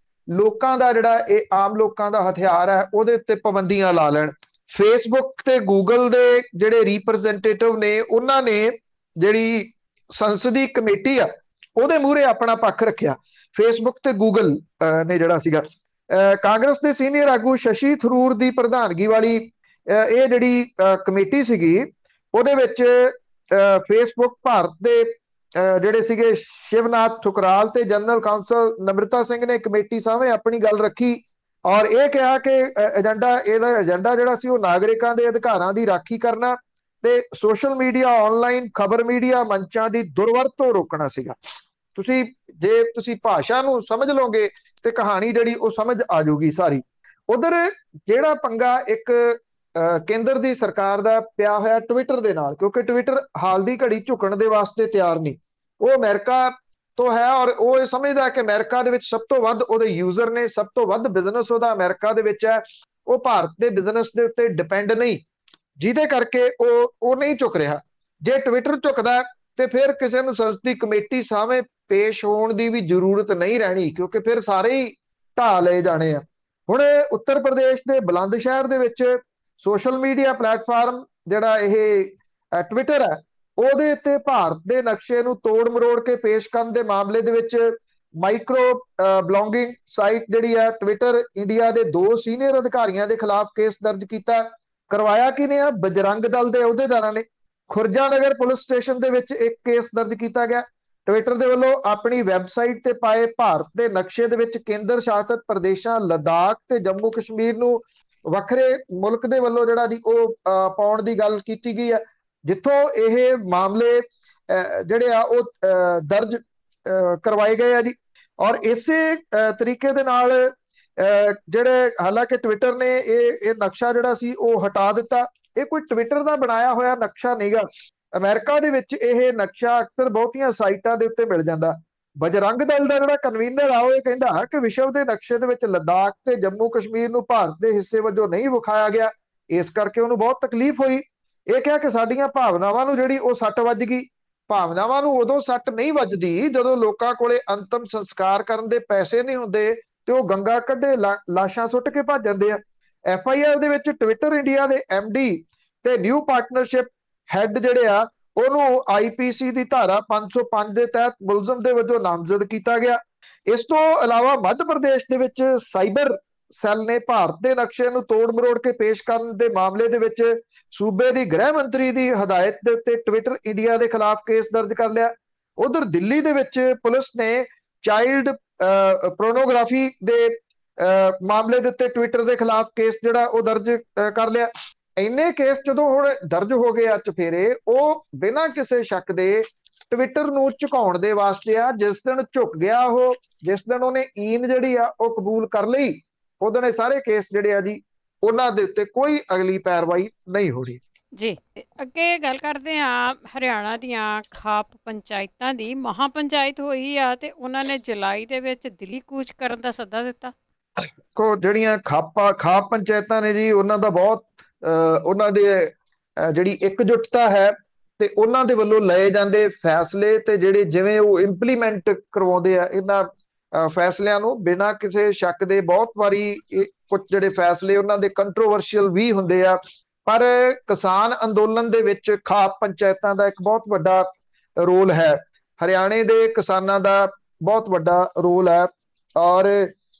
ਲੋਕਾਂ ਦਾ ਜਿਹੜਾ ਇਹ ਆਮ ਲੋਕਾਂ ਦਾ ਹਥਿਆਰ ਹੈ ਉਹਦੇ ਉੱਤੇ ਪਾਬੰਦੀਆਂ ਲਾ ਲੈਣ। ਫੇਸਬੁੱਕ ਤੇ ਗੂਗਲ ਦੇ ਜਿਹੜੇ ਰਿਪਰੈਜ਼ੈਂਟੇਟਿਵ ਨੇ ਉਹਨਾਂ ਨੇ ਜਿਹੜੀ ਸੰਸਦੀ ਕਮੇਟੀ ਆ ਉਹਦੇ ਮੂਹਰੇ ਆਪਣਾ ਪੱਖ ਰੱਖਿਆ। ਫੇਸਬੁੱਕ ਤੇ ਗੂਗਲ ਨੇ ਜਿਹੜਾ ਸੀਗਾ ਕਾਂਗਰਸ ਦੇ ਸੀਨੀਅਰ ਆਗੂ ਸ਼ਸ਼ੀ ਥਰੂਰ ਦੀ ਪ੍ਰਧਾਨਗੀ ਵਾਲੀ ਇਹ ਜਿਹੜੀ ਕਮੇਟੀ ਸੀਗੀ ਉਹਦੇ ਵਿੱਚ ਫੇਸਬੁਕ ਭਾਰਤ ਦੇ ਜਿਹੜੇ ਸੀਗੇ ਸ਼ਿਵਨਾਥ ਠੁਕਰਾਲ ਤੇ ਜਨਰਲ ਕਾਉਂਸਲ ਨਮ੍ਰਿਤਾ ਸਿੰਘ ਨੇ ਕਮੇਟੀ ਸਾਹਮਣੇ ਆਪਣੀ ਗੱਲ ਰੱਖੀ ਔਰ ਇਹ ਕਿਹਾ ਕਿ ਇਹਦਾ ਏਜੰਡਾ ਜਿਹੜਾ ਸੀ ਉਹ ਨਾਗਰਿਕਾਂ ਦੇ ਅਧਿਕਾਰਾਂ ਦੀ ਰਾਖੀ ਕਰਨਾ ਤੇ ਸੋਸ਼ਲ ਮੀਡੀਆ ਆਨਲਾਈਨ ਖਬਰ ਮੀਡੀਆ ਮੰਚਾਂ ਦੀ ਦੁਰਵਰਤੋਂ ਰੋਕਣਾ ਸੀਗਾ। ਜੇ ਤੁਸੀਂ ਭਾਸ਼ਾ ਨੂੰ ਸਮਝ ਲਓਗੇ ਤੇ ਕਹਾਣੀ ਜਿਹੜੀ ਉਹ ਸਮਝ ਆ ਜਾਊਗੀ ਸਾਰੀ। ਉਧਰ ਜਿਹੜਾ ਪੰਗਾ ਇੱਕ ਕੇਂਦਰ ਦੀ ਸਰਕਾਰ ਦਾ ਪਿਆ ਹੋਇਆ ਟਵਿੱਟਰ ਦੇ ਨਾਲ, ਕਿਉਂਕਿ ਟਵਿੱਟਰ ਹਾਲ ਦੀ ਘੜੀ ਝੁਕਣ ਦੇ ਵਾਸਤੇ ਤਿਆਰ ਨਹੀਂ, ਉਹ ਅਮਰੀਕਾ ਤੋਂ ਹੈ ਔਰ ਉਹ ਇਹ ਸਮਝਦਾ ਕਿ ਅਮਰੀਕਾ ਦੇ ਵਿੱਚ ਸਭ ਤੋਂ ਵੱਧ ਉਹਦੇ ਯੂਜ਼ਰ ਨੇ, ਸਭ ਤੋਂ ਵੱਧ ਬਿਜ਼ਨਸ ਉਹਦਾ ਅਮਰੀਕਾ ਦੇ ਵਿੱਚ ਹੈ, ਉਹ ਭਾਰਤ ਦੇ ਬਿਜ਼ਨਸ ਦੇ ਉੱਤੇ ਡਿਪੈਂਡ ਨਹੀਂ, ਜਿਹਦੇ ਕਰਕੇ ਉਹ ਨਹੀਂ ਝੁਕ ਰਿਹਾ। ਜੇ ਟਵਿੱਟਰ ਝੁਕਦਾ ਤੇ ਫਿਰ ਕਿਸੇ ਨੂੰ ਸੰਸਦੀ ਕਮੇਟੀ ਸਾਹਮਣੇ ਪੇਸ਼ ਹੋਣ ਦੀ ਵੀ ਜ਼ਰੂਰਤ ਨਹੀਂ ਰਹਿਣੀ, ਕਿਉਂਕਿ ਫਿਰ ਸਾਰੇ ਹੀ ਢਾਹ ਲਏ ਜਾਣੇ ਆ। ਹੁਣ ਉੱਤਰ ਪ੍ਰਦੇਸ਼ ਦੇ ਬੁਲੰਦ ਸ਼ਹਿਰ ਦੇ ਵਿੱਚ ਸੋਸ਼ਲ ਮੀਡੀਆ ਪਲੇਟਫਾਰਮ ਜਿਹੜਾ ਇਹ ਟਵਿੱਟਰ ਹੈ ਉਹਦੇ ਉੱਤੇ ਭਾਰਤ ਦੇ ਨਕਸ਼ੇ ਨੂੰ ਤੋੜ ਮਰੋੜ ਕੇ ਪੇਸ਼ ਕਰਨ ਦੇ ਮਾਮਲੇ ਦੇ ਵਿੱਚ ਮਾਈਕਰੋ ਬਲੌਗਿੰਗ ਸਾਈਟ ਜਿਹੜੀ ਹੈ ਟਵਿੱਟਰ ਇੰਡੀਆ ਦੇ 2 ਸੀਨੀਅਰ ਅਧਿਕਾਰੀਆਂ ਦੇ ਖਿਲਾਫ ਕੇਸ ਦਰਜ ਕੀਤਾ। ਕਰਵਾਇਆ ਕਿਹਨੇ ਆ? ਬਜਰੰਗ ਦਲ ਦੇ ਅਹੁਦੇਦਾਰਾਂ ਨੇ। ਖੁਰਜਾ ਨਗਰ ਪੁਲਿਸ ਸਟੇਸ਼ਨ ਦੇ ਵਿੱਚ ਇੱਕ ਕੇਸ ਦਰਜ ਕੀਤਾ ਗਿਆ। ਟਵਿੱਟਰ ਦੇ ਵੱਲੋਂ ਆਪਣੀ ਵੈਬਸਾਈਟ ਤੇ ਪਾਏ ਭਾਰਤ ਦੇ ਨਕਸ਼ੇ ਦੇ ਵਿੱਚ ਕੇਂਦਰ ਸ਼ਾਸਿਤ ਪ੍ਰਦੇਸ਼ਾਂ ਲਦਾਖ ਤੇ ਜੰਮੂ ਕਸ਼ਮੀਰ ਨੂੰ ਵੱਖਰੇ ਮੁਲਕ ਦੇ ਵੱਲੋਂ ਜਿਹੜਾ ਜੀ ਉਹ ਪਾਉਣ ਦੀ ਗੱਲ ਕੀਤੀ ਗਈ ਹੈ, ਜਿੱਥੋਂ ਇਹ ਮਾਮਲੇ ਜਿਹੜੇ ਆ ਉਹ ਦਰਜ ਕਰਵਾਏ ਗਏ ਆ ਜੀ। ਔਰ ਇਸੇ ਤਰੀਕੇ ਦੇ ਨਾਲ ਜਿਹੜੇ ਹਾਲਾਂਕਿ ਟਵਿੱਟਰ ਨੇ ਇਹ ਨਕਸ਼ਾ ਜਿਹੜਾ ਸੀ ਉਹ ਹਟਾ ਦਿੱਤਾ। ਇਹ ਕੋਈ ਟਵਿੱਟਰ ਦਾ ਬਣਾਇਆ ਹੋਇਆ ਨਕਸ਼ਾ ਨਹੀਂਗਾ। ਅਮਰੀਕਾ ਦੇ ਵਿੱਚ ਇਹ ਨਕਸ਼ਾ ਅਕਸਰ ਬਹੁਤੀਆਂ ਸਾਈਟਾਂ ਦੇ ਉੱਤੇ ਮਿਲ ਜਾਂਦਾ। ਬਜਰੰਗ ਦਲ ਦਾ ਜਿਹੜਾ ਕਨਵੀਨਰ ਆ ਉਹ ਇਹ ਕਹਿੰਦਾ ਕਿ ਵਿਸ਼ਵ ਦੇ ਨਕਸ਼ੇ ਦੇ ਵਿੱਚ ਲਦਾਖ ਤੇ ਜੰਮੂ ਕਸ਼ਮੀਰ ਨੂੰ ਭਾਰਤ ਦੇ ਹਿੱਸੇ ਵਜੋਂ ਨਹੀਂ ਵਿਖਾਇਆ ਗਿਆ, ਇਸ ਕਰਕੇ ਉਹਨੂੰ ਬਹੁਤ ਤਕਲੀਫ ਹੋਈ। ਇਹ ਕਿਹਾ ਕਿ ਸਾਡੀਆਂ ਭਾਵਨਾਵਾਂ ਨੂੰ ਜਿਹੜੀ ਉਹ ਸੱਟ ਵੱਜ ਗਈ। ਭਾਵਨਾਵਾਂ ਨੂੰ ਉਦੋਂ ਸੱਟ ਨਹੀਂ ਵੱਜਦੀ ਜਦੋਂ ਲੋਕਾਂ ਕੋਲੇ ਅੰਤਮ ਸੰਸਕਾਰ ਕਰਨ ਦੇ ਪੈਸੇ ਨਹੀਂ ਹੁੰਦੇ ਤੇ ਉਹ ਗੰਗਾ ਕੱਢੇ ਲਾਸ਼ਾਂ ਸੁੱਟ ਕੇ ਭੱਜ ਜਾਂਦੇ ਆ। FIR ਦੇ ਵਿੱਚ ਟਵਿੱਟਰ ਇੰਡੀਆ ਦੇ MD ਤੇ ਨਿਊ ਪਾਰਟਨਰਸ਼ਿਪ ਹੈਡ ਜਿਹੜੇ ਆ ਉਹਨੂੰ IPC ਦੀ ਧਾਰਾ 505 ਦੇ ਤਹਿਤ ਮੁਲਜ਼ਮ ਦੇ ਵਜੋਂ ਨਾਮਜ਼ਦ ਕੀਤਾ ਗਿਆ। ਇਸ ਤੋਂ ਇਲਾਵਾ ਮੱਧ ਪ੍ਰਦੇਸ਼ ਦੇ ਵਿੱਚ ਸਾਈਬਰ ਸੈੱਲ ਨੇ ਭਾਰਤ ਦੇ ਨਕਸ਼ੇ ਨੂੰ ਤੋੜ ਮਰੋੜ ਕੇ ਪੇਸ਼ ਕਰਨ ਦੇ ਮਾਮਲੇ ਦੇ ਵਿੱਚ ਸੂਬੇ ਦੀ ਗ੍ਰਹਿ ਮੰਤਰੀ ਦੀ ਹਦਾਇਤ ਦੇ ਉੱਤੇ ਟਵਿੱਟਰ ਇੰਡੀਆ ਦੇ ਖਿਲਾਫ ਕੇਸ ਦਰਜ ਕਰ ਲਿਆ। ਉਧਰ ਦਿੱਲੀ ਦੇ ਵਿੱਚ ਪੁਲਿਸ ਨੇ ਚਾਈਲਡ ਪੋਰਨੋਗ੍ਰਾਫੀ ਦੇ ਮਾਮਲੇ ਦੇ ਉੱਤੇ ਟਵਿੱਟਰ ਦੇ ਖਿਲਾਫ ਕੇਸ ਜਿਹੜਾ ਉਹ ਦਰਜ ਕਰ ਲਿਆ। ਇੰਨੇ ਕੇਸ ਜਦੋਂ ਹੁਣ ਦਰਜ ਹੋ ਗਏ ਆ ਚੁਫੇਰੇ, ਉਹ ਬਿਨਾਂ ਕਿਸੇ ਸ਼ੱਕ ਦੇ ਟਵਿੱਟਰ ਨੂੰ ਝੁਕਾਉਣ ਦੇ ਵਾਸਤੇ ਆ। ਜਿਸ ਦਿਨ ਝੁਕ ਗਿਆ ਉਹ, ਜਿਸ ਦਿਨ ਉਹਨੇ ਈਨ ਜਿਹੜੀ ਆ ਉਹ ਕਬੂਲ ਕਰ ਲਈ, ਉਦੋਂ ਇਹ ਸਾਰੇ ਕੇਸ ਜਿਹੜੇ ਆ ਜੀ ਉਹਨਾਂ ਦੇ ਉੱਤੇ ਕੋਈ ਅਗਲੀ ਪੈਰਵਾਈ ਨਹੀਂ ਹੋ ਰਹੀ
ਜੀ। ਅੱਗੇ ਗੱਲ ਕਰਦੇ ਹਾਂ ਹਰਿਆਣਾ ਦੀਆਂ ਖਾਪ ਪੰਚਾਇਤਾਂ ਦੀ। ਮਹਾ ਪੰਚਾਇਤ ਹੋਈ ਆ ਤੇ ਉਹਨਾਂ ਨੇ ਜੁਲਾਈ ਦੇ ਵਿੱਚ ਦਿੱਲੀ ਕੂਚ ਕਰਨ ਦਾ ਸੱਦਾ ਦਿੱਤਾ।
ਜਿਹੜੀਆਂ ਖਾਪ ਪੰਚਾਇਤਾਂ ਨੇ ਜੀ ਉਹਨਾਂ ਦਾ ਬਹੁਤ ਉਹਨਾਂ ਦੇ ਜਿਹੜੀ ਇਕਜੁੱਟਤਾ ਹੈ ਤੇ ਉਹਨਾਂ ਦੇ ਵੱਲੋਂ ਲਏ ਜਾਂਦੇ ਫੈਸਲੇ ਤੇ ਜਿਹੜੇ ਜਿਵੇਂ ਉਹ ਇੰਪਲੀਮੈਂਟ ਕਰਵਾਉਂਦੇ ਆ ਇਹਨਾਂ ਫੈਸਲਿਆਂ ਨੂੰ ਬਿਨਾਂ ਕਿਸੇ ਸ਼ੱਕ ਦੇ। ਬਹੁਤ ਵਾਰੀ ਕੁਝ ਜਿਹੜੇ ਫੈਸਲੇ ਉਹਨਾਂ ਦੇ ਕੰਟਰੋਵਰਸ਼ੀਅਲ ਵੀ ਹੁੰਦੇ ਆ, ਪਰ ਕਿਸਾਨ ਅੰਦੋਲਨ ਦੇ ਵਿੱਚ ਖਾਪ ਪੰਚਾਇਤਾਂ ਦਾ ਇੱਕ ਬਹੁਤ ਵੱਡਾ ਰੋਲ ਹੈ। ਹਰਿਆਣੇ ਦੇ ਕਿਸਾਨਾਂ ਦਾ ਬਹੁਤ ਵੱਡਾ ਰੋਲ ਹੈ ਔਰ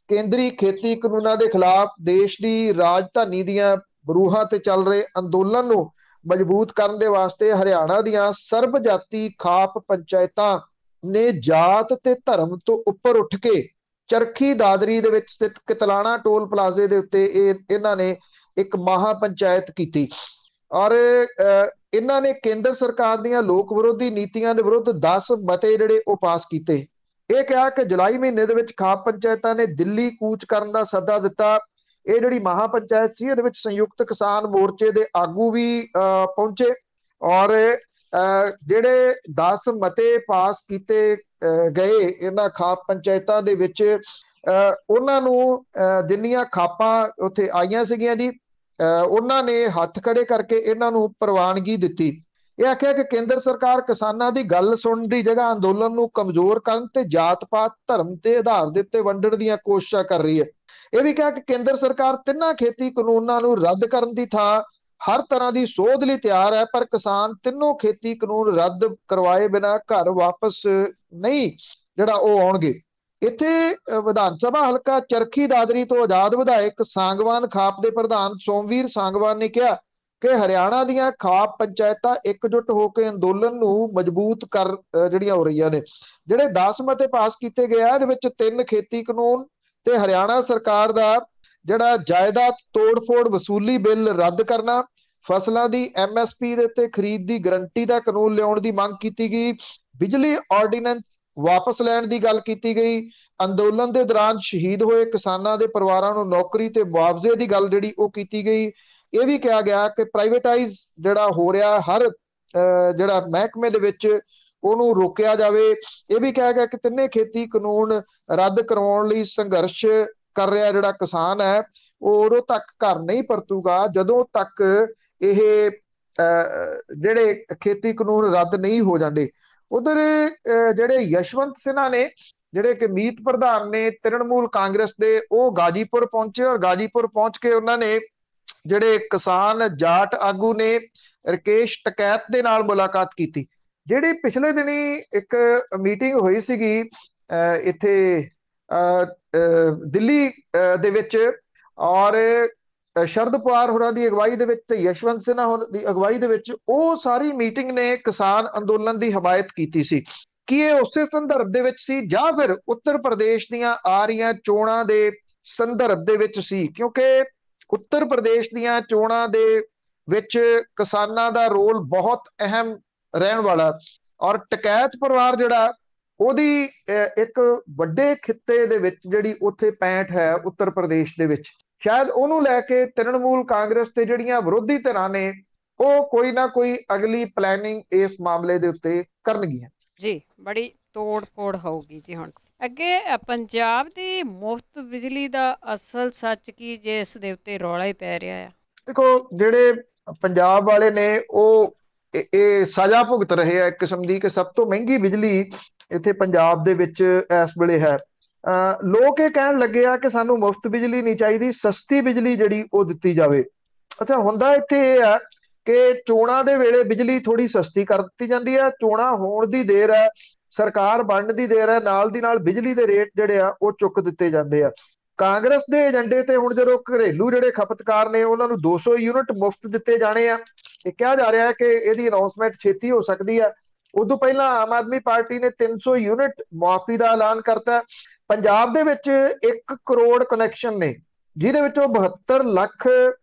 ਕੇਂਦਰੀ ਖੇਤੀ ਕਾਨੂੰਨਾਂ ਦੇ ਖਿਲਾਫ ਦੇਸ਼ ਦੀ ਰਾਜਧਾਨੀ ਦੀਆਂ ਬਰੂਹਾਂ ਤੇ ਚੱਲ ਰਹੇ ਅੰਦੋਲਨ ਨੂੰ ਮਜ਼ਬੂਤ ਕਰਨ ਦੇ ਵਾਸਤੇ ਹਰਿਆਣਾ ਦੀਆਂ ਸਰਬ ਜਾਤੀ ਖਾਪ ਪੰਚਾਇਤਾਂ ਨੇ ਜਾਤ ਤੇ ਧਰਮ ਤੋਂ ਉੱਪਰ ਉੱਠ ਕੇ ਚਰਖੀ ਦਾਦਰੀ ਦੇ ਵਿੱਚ ਸਥਿਤ ਕਿਤਲਾਣਾ ਟੋਲ ਪਲਾਜ਼ੇ ਦੇ ਉੱਤੇ ਇਹਨਾਂ ਨੇ ਇੱਕ ਮਹਾ ਪੰਚਾਇਤ ਕੀਤੀ ਔਰ ਇਹਨਾਂ ਨੇ ਕੇਂਦਰ ਸਰਕਾਰ ਦੀਆਂ ਲੋਕ ਵਿਰੋਧੀ ਨੀਤੀਆਂ ਦੇ ਵਿਰੁੱਧ 10 ਮਤੇ ਜਿਹੜੇ ਉਹ ਪਾਸ ਕੀਤੇ। ਇਹ ਕਿਹਾ ਕਿ ਜੁਲਾਈ ਮਹੀਨੇ ਦੇ ਵਿੱਚ ਖਾਪ ਪੰਚਾਇਤਾਂ ਨੇ ਦਿੱਲੀ ਕੂਚ ਕਰਨ ਦਾ ਸੱਦਾ ਦਿੱਤਾ। ਇਹ ਜਿਹੜੀ ਮਹਾ ਪੰਚਾਇਤ ਸੀ ਇਹਦੇ ਵਿੱਚ ਸੰਯੁਕਤ ਕਿਸਾਨ ਮੋਰਚੇ ਦੇ ਆਗੂ ਵੀ ਪਹੁੰਚੇ ਔਰ ਜਿਹੜੇ 10 ਮਤੇ ਪਾਸ ਕੀਤੇ ਗਏ ਇਹਨਾਂ ਖਾਪ ਪੰਚਾਇਤਾਂ ਦੇ ਵਿੱਚ ਉਹਨਾਂ ਨੂੰ ਜਿੰਨੀਆਂ ਖਾਪਾਂ ਉੱਥੇ ਆਈਆਂ ਸੀਗੀਆਂ ਜੀ ਉਹਨਾਂ ਨੇ ਹੱਥ ਖੜੇ ਕਰਕੇ ਇਹਨਾਂ ਨੂੰ ਪ੍ਰਵਾਨਗੀ ਦਿੱਤੀ। ਇਹ ਆਖਿਆ ਕਿ ਕੇਂਦਰ ਸਰਕਾਰ ਕਿਸਾਨਾਂ ਦੀ ਗੱਲ ਸੁਣਨ ਦੀ ਜਗ੍ਹਾ ਅੰਦੋਲਨ ਨੂੰ ਕਮਜ਼ੋਰ ਕਰਨ ਤੇ ਜਾਤ ਪਾਤ ਧਰਮ ਦੇ ਆਧਾਰ ਦੇ ਉੱਤੇ ਵੰਡਣ ਦੀਆਂ ਕੋਸ਼ਿਸ਼ਾਂ ਕਰ ਰਹੀ ਹੈ। ਇਹ ਵੀ ਕਿਹਾ ਕਿ ਕੇਂਦਰ ਸਰਕਾਰ ਤਿੰਨਾਂ ਖੇਤੀ ਕਾਨੂੰਨਾਂ ਨੂੰ ਰੱਦ ਕਰਨ ਦੀ ਥਾਂ हर तरह की सोध ਲਈ ਤਿਆਰ है, पर किसान तीनों खेती कानून रद्द करवाए बिना घर वापस नहीं ਜਿਹੜਾ ਉਹ ਆਉਣਗੇ। ਇੱਥੇ ਵਿਧਾਨ ਸਭਾ ਹਲਕਾ ਚਰਖੀ ਦਾਦਰੀ ਤੋਂ ਆਜ਼ਾਦ ਵਿਧਾਇਕ ਸਾਂਗਵਾਨ ਖਾਪ ਦੇ ਪ੍ਰਧਾਨ ਸੋਮਵੀਰ ਸਾਂਗਵਾਨ ਨੇ ਕਿਹਾ ਕਿ ਹਰਿਆਣਾ ਦੀਆਂ ਖਾਪ ਪੰਚਾਇਤਾਂ ਇਕਜੁੱਟ ਹੋ ਕੇ ਅੰਦੋਲਨ ਨੂੰ ਮਜ਼ਬੂਤ ਕਰ ਜਿਹੜੀਆਂ ਹੋ ਰਹੀਆਂ ਨੇ। ਜਿਹੜੇ 10 ਮਤੇ ਪਾਸ ਕੀਤੇ ਗਏ ਆ, ਇਹਦੇ ਵਿੱਚ 3 ਖੇਤੀ ਕਾਨੂੰਨ ਤੇ ਹਰਿਆਣਾ ਸਰਕਾਰ ਦਾ ਜਿਹੜਾ ਜਾਇਦਾਦ ਤੋੜ-ਫੋੜ ਵਸੂਲੀ ਬਿੱਲ ਰੱਦ ਕਰਨਾ, ਫਸਲਾਂ ਦੀ MSP ਦੇ ਉੱਤੇ ਖਰੀਦ ਦੀ ਗਰੰਟੀ ਦਾ ਕਾਨੂੰਨ ਲਿਆਉਣ ਦੀ ਮੰਗ ਕੀਤੀ ਗਈ, ਬਿਜਲੀ ਆਰਡੀਨੈਂਸ ਵਾਪਸ ਲੈਣ ਦੀ ਗੱਲ ਕੀਤੀ ਗਈ, ਅੰਦੋਲਨ ਦੇ ਦੌਰਾਨ ਸ਼ਹੀਦ ਹੋਏ ਕਿਸਾਨਾਂ ਦੇ ਪਰਿਵਾਰਾਂ ਨੂੰ ਨੌਕਰੀ ਤੇ ਮੁਆਵਜ਼ੇ ਦੀ ਗੱਲ ਜਿਹੜੀ ਉਹ ਕੀਤੀ ਗਈ। ਇਹ ਵੀ ਕਿਹਾ ਗਿਆ ਕਿ ਪ੍ਰਾਈਵੇਟਾਈਜ਼ ਜਿਹੜਾ ਹੋ ਰਿਹਾ ਹਰ ਜਿਹੜਾ ਮਹਿਕਮੇ ਦੇ ਵਿੱਚ ਉਹਨੂੰ ਰੋਕਿਆ ਜਾਵੇ। ਇਹ ਵੀ ਕਿਹਾ ਗਿਆ ਕਿ ਤਿੰਨੇ ਖੇਤੀ ਕਾਨੂੰਨ ਰੱਦ ਕਰਵਾਉਣ ਲਈ ਸੰਘਰਸ਼ ਕਰ ਰਿਹਾ ਜਿਹੜਾ ਕਿਸਾਨ ਹੈ ਉਹ ਉਦੋਂ ਤੱਕ ਘਰ ਨਹੀਂ ਪਰਤੂਗਾ ਜਦੋਂ ਤੱਕ ਇਹ ਜਿਹੜੇ ਖੇਤੀ ਕਾਨੂੰਨ ਰੱਦ ਨਹੀਂ ਹੋ ਜਾਂਦੇ। ਉਧਰ ਜਿਹੜੇ ਯਸ਼ਵੰਤ ਸਿन्हा ਨੇ ਜਿਹੜੇ ਕਿ ਮੀਤ ਪ੍ਰਧਾਨ ਨੇ ਤ੍ਰਿਣਮੂਲ ਕਾਂਗਰਸ ਦੇ, ਉਹ ਗਾਜੀਪੁਰ ਪਹੁੰਚੇ ਔਰ ਗਾਜੀਪੁਰ ਪਹੁੰਚ ਕੇ ਉਹਨਾਂ ਨੇ ਜਿਹੜੇ ਕਿਸਾਨ ਜਾਟ ਆਗੂ ਨੇ ਰਕੇਸ਼ ਟਕੈਤ ਦੇ ਨਾਲ ਮੁਲਾਕਾਤ ਕੀਤੀ। ਜਿਹੜੀ ਪਿਛਲੇ ਦਿਨੀ ਇੱਕ ਮੀਟਿੰਗ ਹੋਈ ਸੀਗੀ ਇੱਥੇ ਦਿੱਲੀ ਦੇ ਵਿੱਚ ਔਰ ਸ਼ਰਦ ਪਵਾਰ ਹੋਰਾਂ ਦੀ ਅਗਵਾਈ ਦੇ ਵਿੱਚ ਤੇ ਯਸ਼ਵੰਤ ਸਿन्हा ਦੀ ਅਗਵਾਈ ਦੇ ਵਿੱਚ, ਉਹ ਸਾਰੀ ਮੀਟਿੰਗ ਨੇ ਕਿਸਾਨ ਅੰਦੋਲਨ ਦੀ ਹਮਾਇਤ ਕੀਤੀ ਸੀ। ਕੀ ਇਹ ਉਸੇ ਸੰਦਰਭ ਦੇ ਵਿੱਚ ਸੀ ਜਾਂ ਫਿਰ ਉੱਤਰ ਪ੍ਰਦੇਸ਼ ਦੀਆਂ ਆ ਰਹੀਆਂ ਚੋਣਾਂ ਦੇ ਸੰਦਰਭ ਦੇ ਵਿੱਚ ਸੀ? ਕਿਉਂਕਿ ਉੱਤਰ ਪ੍ਰਦੇਸ਼ ਦੀਆਂ ਚੋਣਾਂ ਦੇ ਵਿੱਚ ਕਿਸਾਨਾਂ ਦਾ ਰੋਲ ਬਹੁਤ ਅਹਿਮ ਰਹਿਣ ਵਾਲਾ ਔਰ ਟਕੈਤ ਪਰਿਵਾਰ ਜਿਹੜਾ ਉਹਦੀ ਇੱਕ ਵੱਡੇ ਖਿੱਤੇ ਦੇ ਵਿੱਚ ਜਿਹੜੀ ਉੱਥੇ ਪੈਂਠ ਹੈ ਉੱਤਰ ਪ੍ਰਦੇਸ਼ ਦੇ ਵਿੱਚ, ਸ਼ਾਇਦ ਉਹਨੂੰ ਲੈ ਕੇ ਤ੍ਰਿਣਮੂਲ ਕਾਂਗਰਸ ਤੇ ਜਿਹੜੀਆਂ ਵਿਰੋਧੀ ਧਿਰਾਂ ਨੇ ਉਹ ਕੋਈ ਨਾ ਕੋਈ ਅਗਲੀ ਪਲੈਨਿੰਗ ਇਸ ਮਾਮਲੇ ਦੇ ਉੱਤੇ ਕਰਨਗੀਆਂ।
ਜੀ ਬੜੀ ਤੋੜ ਫੋੜ ਹੋਊਗੀ ਜੀ। ਹੁਣ ਅੱਗੇ ਪੰਜਾਬ ਦੀ ਮੁਫਤ ਬਿਜਲੀ ਦਾ ਅਸਲ ਸੱਚ ਕੀ ਜੇ ਇਸ ਦੇ ਉੱਤੇ ਰੌਲਾ ਹੀ ਪੈ ਰਿਹਾ ਆ?
ਦੇਖੋ, ਜਿਹੜੇ ਪੰਜਾਬ ਵਾਲੇ ਨੇ ਉਹ ਇਹ ਸਜ਼ਾ ਭੁਗਤ ਰਹੇ ਆ ਇੱਕ ਕਿਸਮ ਦੀ ਕਿ ਸਭ ਤੋਂ ਮਹਿੰਗੀ ਬਿਜਲੀ ਇੱਥੇ ਪੰਜਾਬ ਦੇ ਵਿੱਚ ਇਸ ਵੇਲੇ ਹੈ। ਲੋਕ ਇਹ ਕਹਿਣ ਲੱਗੇ ਆ ਕਿ ਸਾਨੂੰ ਮੁਫਤ ਬਿਜਲੀ ਨਹੀਂ ਚਾਹੀਦੀ, ਸਸਤੀ ਬਿਜਲੀ ਜਿਹੜੀ ਉਹ ਦਿੱਤੀ ਜਾਵੇ। ਅੱਛਾ, ਹੁੰਦਾ ਇੱਥੇ ਇਹ ਆ ਕਿ ਚੋਣਾਂ ਦੇ ਵੇਲੇ ਬਿਜਲੀ ਥੋੜੀ ਸਸਤੀ ਕਰ ਦਿੱਤੀ ਜਾਂਦੀ ਹੈ, ਚੋਣਾਂ ਹੋਣ ਦੀ ਦੇਰ ਹੈ, ਸਰਕਾਰ ਬਣਨ ਦੀ ਦੇਰ ਹੈ, ਨਾਲ ਦੀ ਨਾਲ ਬਿਜਲੀ ਦੇ ਰੇਟ ਜਿਹੜੇ ਆ ਉਹ ਚੁੱਕ ਦਿੱਤੇ ਜਾਂਦੇ ਆ। ਕਾਂਗਰਸ ਦੇ ਏਜੰਡੇ ਤੇ ਹੁਣ ਜਦੋਂ ਘਰੇਲੂ ਜਿਹੜੇ ਖਪਤਕਾਰ ਨੇ ਉਹਨਾਂ ਨੂੰ 200 ਯੂਨਿਟ ਮੁਫਤ ਦਿੱਤੇ ਜਾਣੇ ਆ, ਇਹ ਕਿਹਾ ਜਾ ਰਿਹਾ ਹੈ ਕਿ ਇਹਦੀ ਅਨਾਉਂਸਮੈਂਟ ਛੇਤੀ ਹੋ ਸਕਦੀ ਹੈ। ਉਦੋਂ ਪਹਿਲਾਂ ਆਮ ਆਦਮੀ ਪਾਰਟੀ ਨੇ 300 ਯੂਨਿਟ ਮੁਆਫੀ ਦਾ ਐਲਾਨ ਕਰਤਾ। ਪੰਜਾਬ ਦੇ ਵਿੱਚ 1 ਕਰੋੜ ਕਨੈਕਸ਼ਨ ਨੇ, ਜਿਹਦੇ ਵਿੱਚੋਂ 72 ਲੱਖ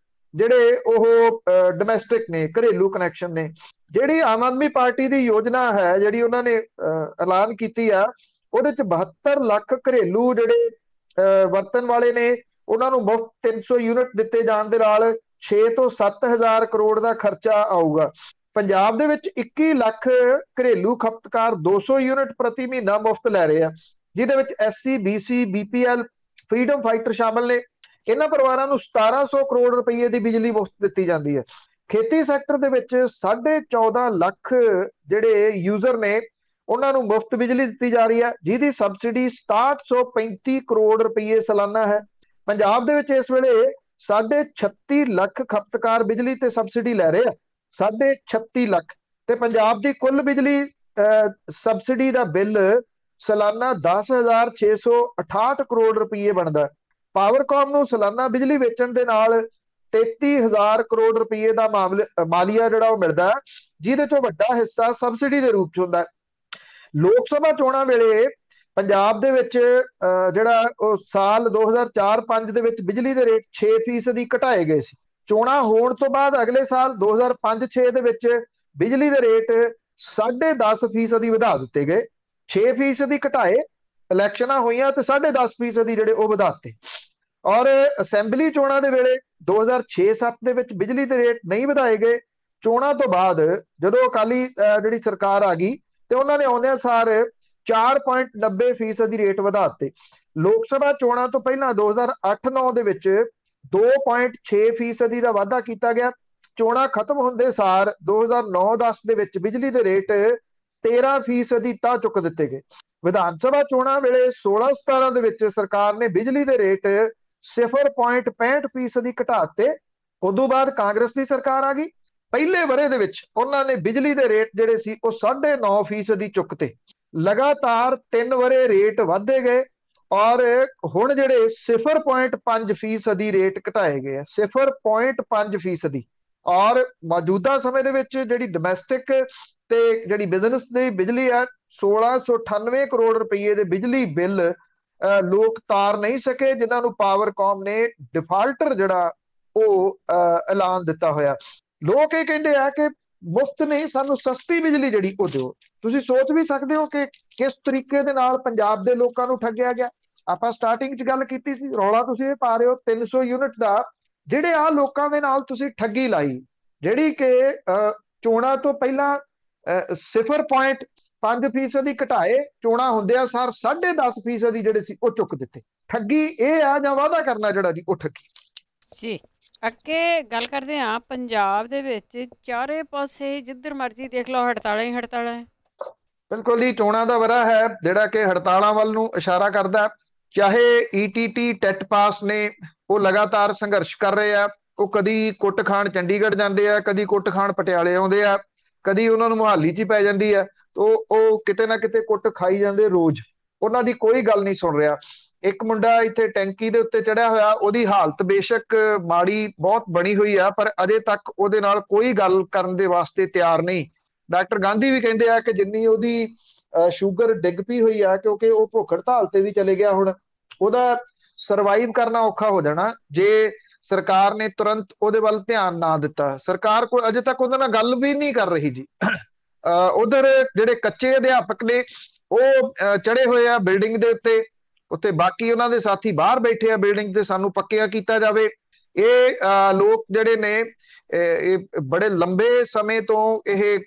ਜਿਹੜੇ ਉਹ ਡੋਮੈਸਟਿਕ ਨੇ, ਘਰੇਲੂ ਕਨੈਕਸ਼ਨ ਨੇ। ਜਿਹੜੀ ਆਮ ਆਦਮੀ ਪਾਰਟੀ ਦੀ ਯੋਜਨਾ ਹੈ ਜਿਹੜੀ ਉਹਨਾਂ ਨੇ ਐਲਾਨ ਕੀਤੀ ਆ, ਉਹਦੇ ਚ 72 ਲੱਖ ਘਰੇਲੂ ਜਿਹੜੇ ਵਰਤਣ ਵਾਲੇ ਨੇ ਉਹਨਾਂ ਨੂੰ ਮੁਫਤ 300 ਯੂਨਿਟ ਦਿੱਤੇ ਜਾਣ ਦੇ ਨਾਲ 6 ਤੋਂ 7,000 ਕਰੋੜ ਦਾ ਖਰਚਾ ਆਊਗਾ। ਪੰਜਾਬ ਦੇ ਵਿੱਚ 21 ਲੱਖ ਘਰੇਲੂ ਖਪਤਕਾਰ 200 ਯੂਨਿਟ ਪ੍ਰਤੀ ਮਹੀਨਾ ਮੁਫਤ ਲੈ ਰਹੇ ਆ, ਜਿਹਦੇ ਵਿੱਚ SC BC BPL freedom fighter ਸ਼ਾਮਲ ਨੇ। ਇਹਨਾਂ ਪਰਿਵਾਰਾਂ ਨੂੰ 1700 ਕਰੋੜ ਰੁਪਏ ਦੀ ਬਿਜਲੀ ਮੁਫਤ ਦਿੱਤੀ ਜਾਂਦੀ ਹੈ। ਖੇਤੀ ਸੈਕਟਰ ਦੇ ਵਿੱਚ 14.5 ਲੱਖ ਜਿਹੜੇ ਯੂਜ਼ਰ ਨੇ ਉਹਨਾਂ ਨੂੰ ਮੁਫਤ ਬਿਜਲੀ ਦਿੱਤੀ ਜਾ ਰਹੀ ਹੈ, ਜਿਹਦੀ ਸਬਸਿਡੀ 6735 ਕਰੋੜ ਰੁਪਏ ਸਾਲਾਨਾ ਹੈ। ਪੰਜਾਬ ਦੇ ਵਿੱਚ ਇਸ ਵੇਲੇ 36.5 ਲੱਖ ਖਪਤਕਾਰ ਬਿਜਲੀ ਤੇ ਸਬਸਿਡੀ ਲੈ ਰਹੇ ਆ, 36.5 ਲੱਖ। ਤੇ ਪੰਜਾਬ ਦੀ ਕੁੱਲ ਬਿਜਲੀ ਸਬਸਿਡੀ ਦਾ ਬਿੱਲ ਸਾਲਾਨਾ 10,668 ਕਰੋੜ ਰੁਪਏ ਬਣਦਾ। ਪਾਵਰਕਾਮ ਨੂੰ ਸਾਲਾਨਾ ਬਿਜਲੀ ਵੇਚਣ ਦੇ ਨਾਲ 33,000 ਕਰੋੜ ਰੁਪਏ ਦਾ ਮਾਲੀਆ ਜਿਹੜਾ ਉਹ ਮਿਲਦਾ, ਜਿਹਦੇ ਚੋਂ ਵੱਡਾ ਹਿੱਸਾ ਸਬਸਿਡੀ ਦੇ ਰੂਪ ਚ ਹੁੰਦਾ। ਲੋਕ ਸਭਾ ਚੋਣਾਂ ਵੇਲੇ ਪੰਜਾਬ ਦੇ ਵਿੱਚ ਜਿਹੜਾ ਉਹ ਸਾਲ 2004-5 ਦੇ ਵਿੱਚ ਬਿਜਲੀ ਦੇ ਰੇਟ 6% ਘਟਾਏ ਗਏ ਸੀ। ਚੋਣਾਂ ਹੋਣ ਤੋਂ ਬਾਅਦ ਅਗਲੇ ਸਾਲ 2005-6 ਦੇ ਵਿੱਚ ਬਿਜਲੀ ਦੇ ਰੇਟ 10.5% ਵਧਾ ਦਿੱਤੇ ਗਏ, 6% ਘਟਾਏ, ਇਲੈਕਸ਼ਨਾਂ ਹੋਈਆਂ ਤੇ 10.5% ਜਿਹੜੇ ਉਹ ਵਧਾਤੇ। ਔਰ ਅਸੈਂਬਲੀ ਚੋਣਾਂ ਦੇ ਵੇਲੇ 2006-7 ਦੇ ਵਿੱਚ ਬਿਜਲੀ ਦੇ ਰੇਟ ਨਹੀਂ ਵਧਾਏ ਗਏ। ਚੋਣਾਂ ਤੋਂ ਬਾਅਦ ਜਦੋਂ ਅਕਾਲੀ ਜਿਹੜੀ ਸਰਕਾਰ ਆ ਗਈ ਤੇ ਉਹਨਾਂ ਨੇ ਆਉਂਦਿਆਂ ਸਾਰ 4.90% ਦੀ ਰੇਟ ਵਧਾ ਦਿੱਤੇ। ਲੋਕ ਸਭਾ ਚੋਣਾਂ ਤੋਂ ਪਹਿਲਾਂ 2008-9 ਦੇ ਵਿੱਚ 2.6% ਦਾ ਵਾਧਾ ਕੀਤਾ ਗਿਆ। ਚੋਣਾਂ ਖਤਮ ਹੁੰਦੇ ਸਾਰ 2009-10 ਦੇ ਵਿੱਚ ਬਿਜਲੀ ਦੇ ਰੇਟ 13% ਤਾਂ ਚੁੱਕ ਦਿੱਤੇ ਗਏ। ਵਿਧਾਨ ਸਭਾ ਚੋਣਾਂ ਵੇਲੇ 16-17 ਦੇ ਵਿੱਚ ਸਰਕਾਰ ਨੇ ਬਿਜਲੀ ਦੇ ਰੇਟ 0.65% ਘਟਾ ਦਿੱਤੇ ਉਦੋਂ ਬਾਅਦ ਕਾਂਗਰਸ ਦੀ ਸਰਕਾਰ ਆ ਗਈ। ਪਹਿਲੇ ਵਰੇ ਦੇ ਵਿੱਚ ਉਹਨਾਂ ਨੇ ਬਿਜਲੀ ਦੇ ਰੇਟ ਜਿਹੜੇ ਸੀ ਉਹ 9.5% ਚੁੱਕਤੇ। ਲਗਾਤਾਰ 3 ਵਰੇ ਰੇਟ ਵਧਦੇ ਗਏ ਔਰ ਹੁਣ ਜਿਹੜੇ 0.5% ਰੇਟ ਘਟਾਏ ਗਏ ਆ, 0.5%। ਔਰ ਮੌਜੂਦਾ ਸਮੇਂ ਦੇ ਵਿੱਚ ਜਿਹੜੀ ਡੋਮੈਸਟਿਕ ਤੇ ਜਿਹੜੀ ਬਿਜ਼ਨਸ ਦੀ ਬਿਜਲੀ ਆ 1698 ਕਰੋੜ ਰੁਪਏ ਦੇ ਬਿਜਲੀ ਬਿੱਲ ਲੋਕ ਤਾਰ ਨਹੀਂ ਸਕੇ, ਜਿਨ੍ਹਾਂ ਨੂੰ ਪਾਵਰਕਾਮ ਨੇ ਡਿਫਾਲਟਰ ਜਿਹੜਾ ਉਹ ਐਲਾਨ ਦਿੱਤਾ ਹੋਇਆ। ਲੋਕ ਇਹ ਕਹਿੰਦੇ ਆ ਕਿ ਮੁਫਤ ਨਹੀਂ, ਸਾਨੂੰ ਸਸਤੀ ਬਿਜਲੀ ਜਿਹੜੀ ਉਹ ਦਿਓ। ਤੁਸੀਂ ਸੋਚ ਵੀ ਸਕਦੇ ਹੋ ਕਿ ਕਿਸ ਤਰੀਕੇ ਦੇ ਨਾਲ ਪੰਜਾਬ ਦੇ ਲੋਕਾਂ ਨੂੰ ਠੱਗਿਆ ਗਿਆ। ਆਪਾਂ ਸਟਾਰਟਿੰਗ 'ਚ ਗੱਲ ਕੀਤੀ ਸੀ, ਰੌਲਾ ਤੁਸੀਂ ਇਹ ਪਾ ਰਹੇ ਹੋ 300 ਯੂਨਿਟ ਦਾ, ਜਿਹੜੇ ਆ ਲੋਕਾਂ ਦੇ ਨਾਲ ਤੁਸੀਂ ਠੱਗੀ ਲਾਈ, ਜਿਹੜੀ ਕਿ ਚੋਣਾਂ ਤੋਂ ਪਹਿਲਾਂ 0.5% ਘਟਾਏ, ਚੋਣਾਂ ਹੁੰਦਿਆਂ ਸਾਰ 10.5% ਜਿਹੜੇ ਸੀ ਉਹ ਚੁੱਕ ਦਿੱਤੇ। ਠੱਗੀ ਇਹ ਆ ਜਾਂ ਵਾਅਦਾ ਕਰਨਾ ਜਿਹੜਾ ਜੀ ਉਹ ਠੱਗੀ
ਜੀ। ਅੱਗੇ ਗੱਲ ਕਰਦੇ ਹਾਂ, ਪੰਜਾਬ ਦੇ ਵਿੱਚ ਚਾਰੇ ਪਾਸੇ ਜਿੱਧਰ ਮਰਜ਼ੀ ਦੇਖ ਲਓ ਹੜਤਾਲਾਂ ਹੀ ਹੜਤਾਲਾਂ ਹੈ।
ਬਿਲਕੁਲ ਜੀ, ਚੋਣਾਂ ਦਾ ਵਰ੍ਹਾ ਹੈ ਜਿਹੜਾ ਕਿ ਹੜਤਾਲਾਂ ਵੱਲ ਨੂੰ ਇਸ਼ਾਰਾ ਕਰਦਾ। ਚਾਹੇ ਈਟੀਟੀ ਟੈਟ ਪਾਸ ਨੇ, ਉਹ ਲਗਾਤਾਰ ਸੰਘਰਸ਼ ਕਰ ਰਹੇ ਆ। ਉਹ ਕਦੀ ਕੁੱਟ ਖਾਣ ਚੰਡੀਗੜ੍ਹ ਜਾਂਦੇ ਆ, ਕਦੀ ਕੁੱਟ ਖਾਣ ਪਟਿਆਲੇ ਆਉਂਦੇ ਆ, ਕਦੀ ਉਹਨਾਂ ਨੂੰ ਮੁਹਾਲੀ 'ਚ ਹੀ ਪੈ ਜਾਂਦੀ ਆ। ਉਹ ਕਿਤੇ ਨਾ ਕਿਤੇ ਕੁੱਟ ਖਾਈ ਜਾਂਦੇ ਰੋਜ਼, ਉਹਨਾਂ ਦੀ ਕੋਈ ਗੱਲ ਨਹੀਂ ਸੁਣ ਰਿਹਾ। ਇੱਕ ਮੁੰਡਾ ਇੱਥੇ ਟੈਂਕੀ ਦੇ ਉੱਤੇ ਚੜਿਆ ਹੋਇਆ, ਉਹਦੀ ਹਾਲਤ ਬੇਸ਼ੱਕ ਮਾੜੀ ਬਹੁਤ ਬਣੀ ਹੋਈ ਆ, ਪਰ ਅਜੇ ਤੱਕ ਉਹਦੇ ਨਾਲ ਕੋਈ ਗੱਲ ਕਰਨ ਦੇ ਵਾਸਤੇ ਤਿਆਰ ਨਹੀਂ। ਡਾਕਟਰ ਗਾਂਧੀ ਵੀ ਕਹਿੰਦੇ ਆ ਕਿ ਜਿੰਨੀ ਉਹਦੀ ਸ਼ੂਗਰ ਡਿੱਗ ਪਈ ਹੋਈ ਆ, ਕਿਉਂਕਿ ਉਹ ਭੁੱਖ ਹੜਤਾਲ ਤੇ ਵੀ ਚਲੇ ਗਿਆ, ਹੁਣ ਉਹਦਾ ਸਰਵਾਈਵ ਕਰਨਾ ਔਖਾ ਹੋ ਜਾਣਾ ਜੇ ਸਰਕਾਰ ਨੇ ਤੁਰੰਤ ਉਹਦੇ ਵੱਲ ਧਿਆਨ ਨਾ ਦਿੱਤਾ। ਸਰਕਾਰ ਕੋਈ ਅਜੇ ਤੱਕ ਉਹਦੇ ਨਾਲ ਗੱਲ ਵੀ ਨਹੀਂ ਕਰ ਰਹੀ ਜੀ। ਉਧਰ ਜਿਹੜੇ ਕੱਚੇ ਅਧਿਆਪਕ ਨੇ ਉਹ ਚੜੇ ਹੋਏ ਆ ਬਿਲਡਿੰਗ ਦੇ ਉੱਤੇ ਬਾਕੀ ਉਹਨਾਂ ਦੇ ਸਾਥੀ ਬਾਹਰ ਬੈਠੇ ਆ ਬਿਲਡਿੰਗ ਤੇ, ਸਾਨੂੰ ਪੱਕਿਆ ਕੀਤਾ ਜਾਵੇ। ਇਹ ਲੋਕ ਜਿਹੜੇ ਨੇ ਇਹ ਬੜੇ ਲੰਬੇ ਸਮੇਂ ਤੋਂ ਇਹ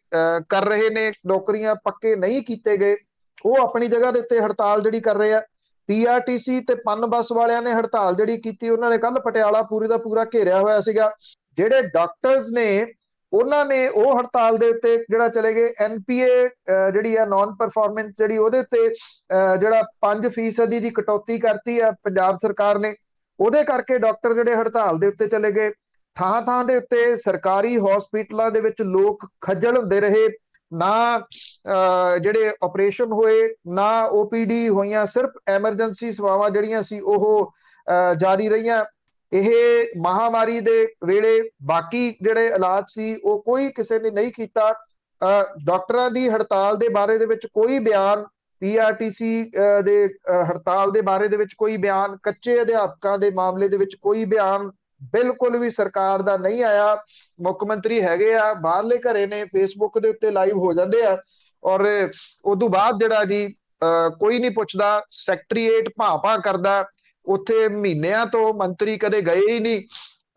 ਕਰ ਰਹੇ ਨੇ, ਨੌਕਰੀਆਂ ਪੱਕੇ ਨਹੀਂ ਕੀਤੇ ਗਏ, ਉਹ ਆਪਣੀ ਜਗ੍ਹਾ ਦੇ ਉੱਤੇ ਹੜਤਾਲ ਜਿਹੜੀ ਕਰ ਰਹੇ ਆ। ਪੀਆਰਟੀਸੀ ਤੇ ਪਨ ਬੱਸ ਵਾਲਿਆਂ ਨੇ ਹੜਤਾਲ ਜਿਹੜੀ ਕੀਤੀ, ਉਹਨਾਂ ਨੇ ਕੱਲ ਪਟਿਆਲਾ ਪੂਰੇ ਦਾ ਪੂਰਾ ਘੇਰਿਆ ਹੋਇਆ ਸੀਗਾ। ਜਿਹੜੇ ਡਾਕਟਰਸ ਨੇ ਉਹਨਾਂ ਨੇ ਉਹ ਹੜਤਾਲ ਦੇ ਉੱਤੇ ਜਿਹੜਾ ਚਲੇ ਗਏ। ਐਨਪੀਏ ਜਿਹੜੀ ਆ ਨਾਨ ਪਰਫਾਰਮੈਂਸ ਜਿਹੜੀ, ਉਹਦੇ ਉੱਤੇ ਜਿਹੜਾ 5% ਦੀ ਕਟੌਤੀ ਕਰਤੀ ਆ ਪੰਜਾਬ ਸਰਕਾਰ ਨੇ, ਉਹਦੇ ਕਰਕੇ ਡਾਕਟਰ ਜਿਹੜੇ ਹੜਤਾਲ ਦੇ ਉੱਤੇ ਚਲੇ ਗਏ। ਥਾਂ ਥਾਂ ਦੇ ਉੱਤੇ ਸਰਕਾਰੀ ਹਸਪੀਟਲਾਂ ਦੇ ਵਿੱਚ ਲੋਕ ਖੱਜਲ ਹੁੰਦੇ ਰਹੇ, ਨਾ ਜਿਹੜੇ ਆਪਰੇਸ਼ਨ ਹੋਏ, ਨਾ ਓਪੀਡੀ ਹੋਈਆਂ, ਸਿਰਫ ਐਮਰਜੈਂਸੀ ਸੇਵਾਵਾਂ ਜਿਹੜੀਆਂ ਸੀ ਉਹ ਜਾਰੀ ਰਹੀਆਂ। ਇਹ ਮਹਾਮਾਰੀ ਦੇ ਵੇਲੇ ਬਾਕੀ ਜਿਹੜੇ ਇਲਾਜ ਸੀ ਉਹ ਕੋਈ ਕਿਸੇ ਨੇ ਨਹੀਂ ਕੀਤਾ। ਡਾਕਟਰਾਂ ਦੀ ਹੜਤਾਲ ਦੇ ਬਾਰੇ ਦੇ ਵਿੱਚ ਕੋਈ ਬਿਆਨ, ਪੀਆਰਟੀਸੀ ਦੇ ਹੜਤਾਲ ਦੇ ਬਾਰੇ ਦੇ ਵਿੱਚ ਕੋਈ ਬਿਆਨ, ਕੱਚੇ ਅਧਿਆਪਕਾਂ ਦੇ ਮਾਮਲੇ ਦੇ ਵਿੱਚ ਕੋਈ ਬਿਆਨ ਬਿਲਕੁਲ ਵੀ ਸਰਕਾਰ ਦਾ ਨਹੀਂ ਆਇਆ। ਮੁੱਖ ਮੰਤਰੀ ਹੈਗੇ ਆ, ਬਾਹਰਲੇ ਘਰੇ ਨੇ, ਫੇਸਬੁੱਕ ਦੇ ਉੱਤੇ ਲਾਈਵ ਹੋ ਜਾਂਦੇ ਆ, ਔਰ ਉਦੋਂ ਬਾਅਦ ਜਿਹੜਾ ਜੀ ਕੋਈ ਨਹੀਂ ਪੁੱਛਦਾ। ਸੈਕਟਰੀਏਟ ਭਾਂ ਕਰਦਾ, ਉੱਥੇ ਮਹੀਨਿਆਂ ਤੋਂ ਮੰਤਰੀ ਕਦੇ ਗਏ ਹੀ ਨਹੀਂ।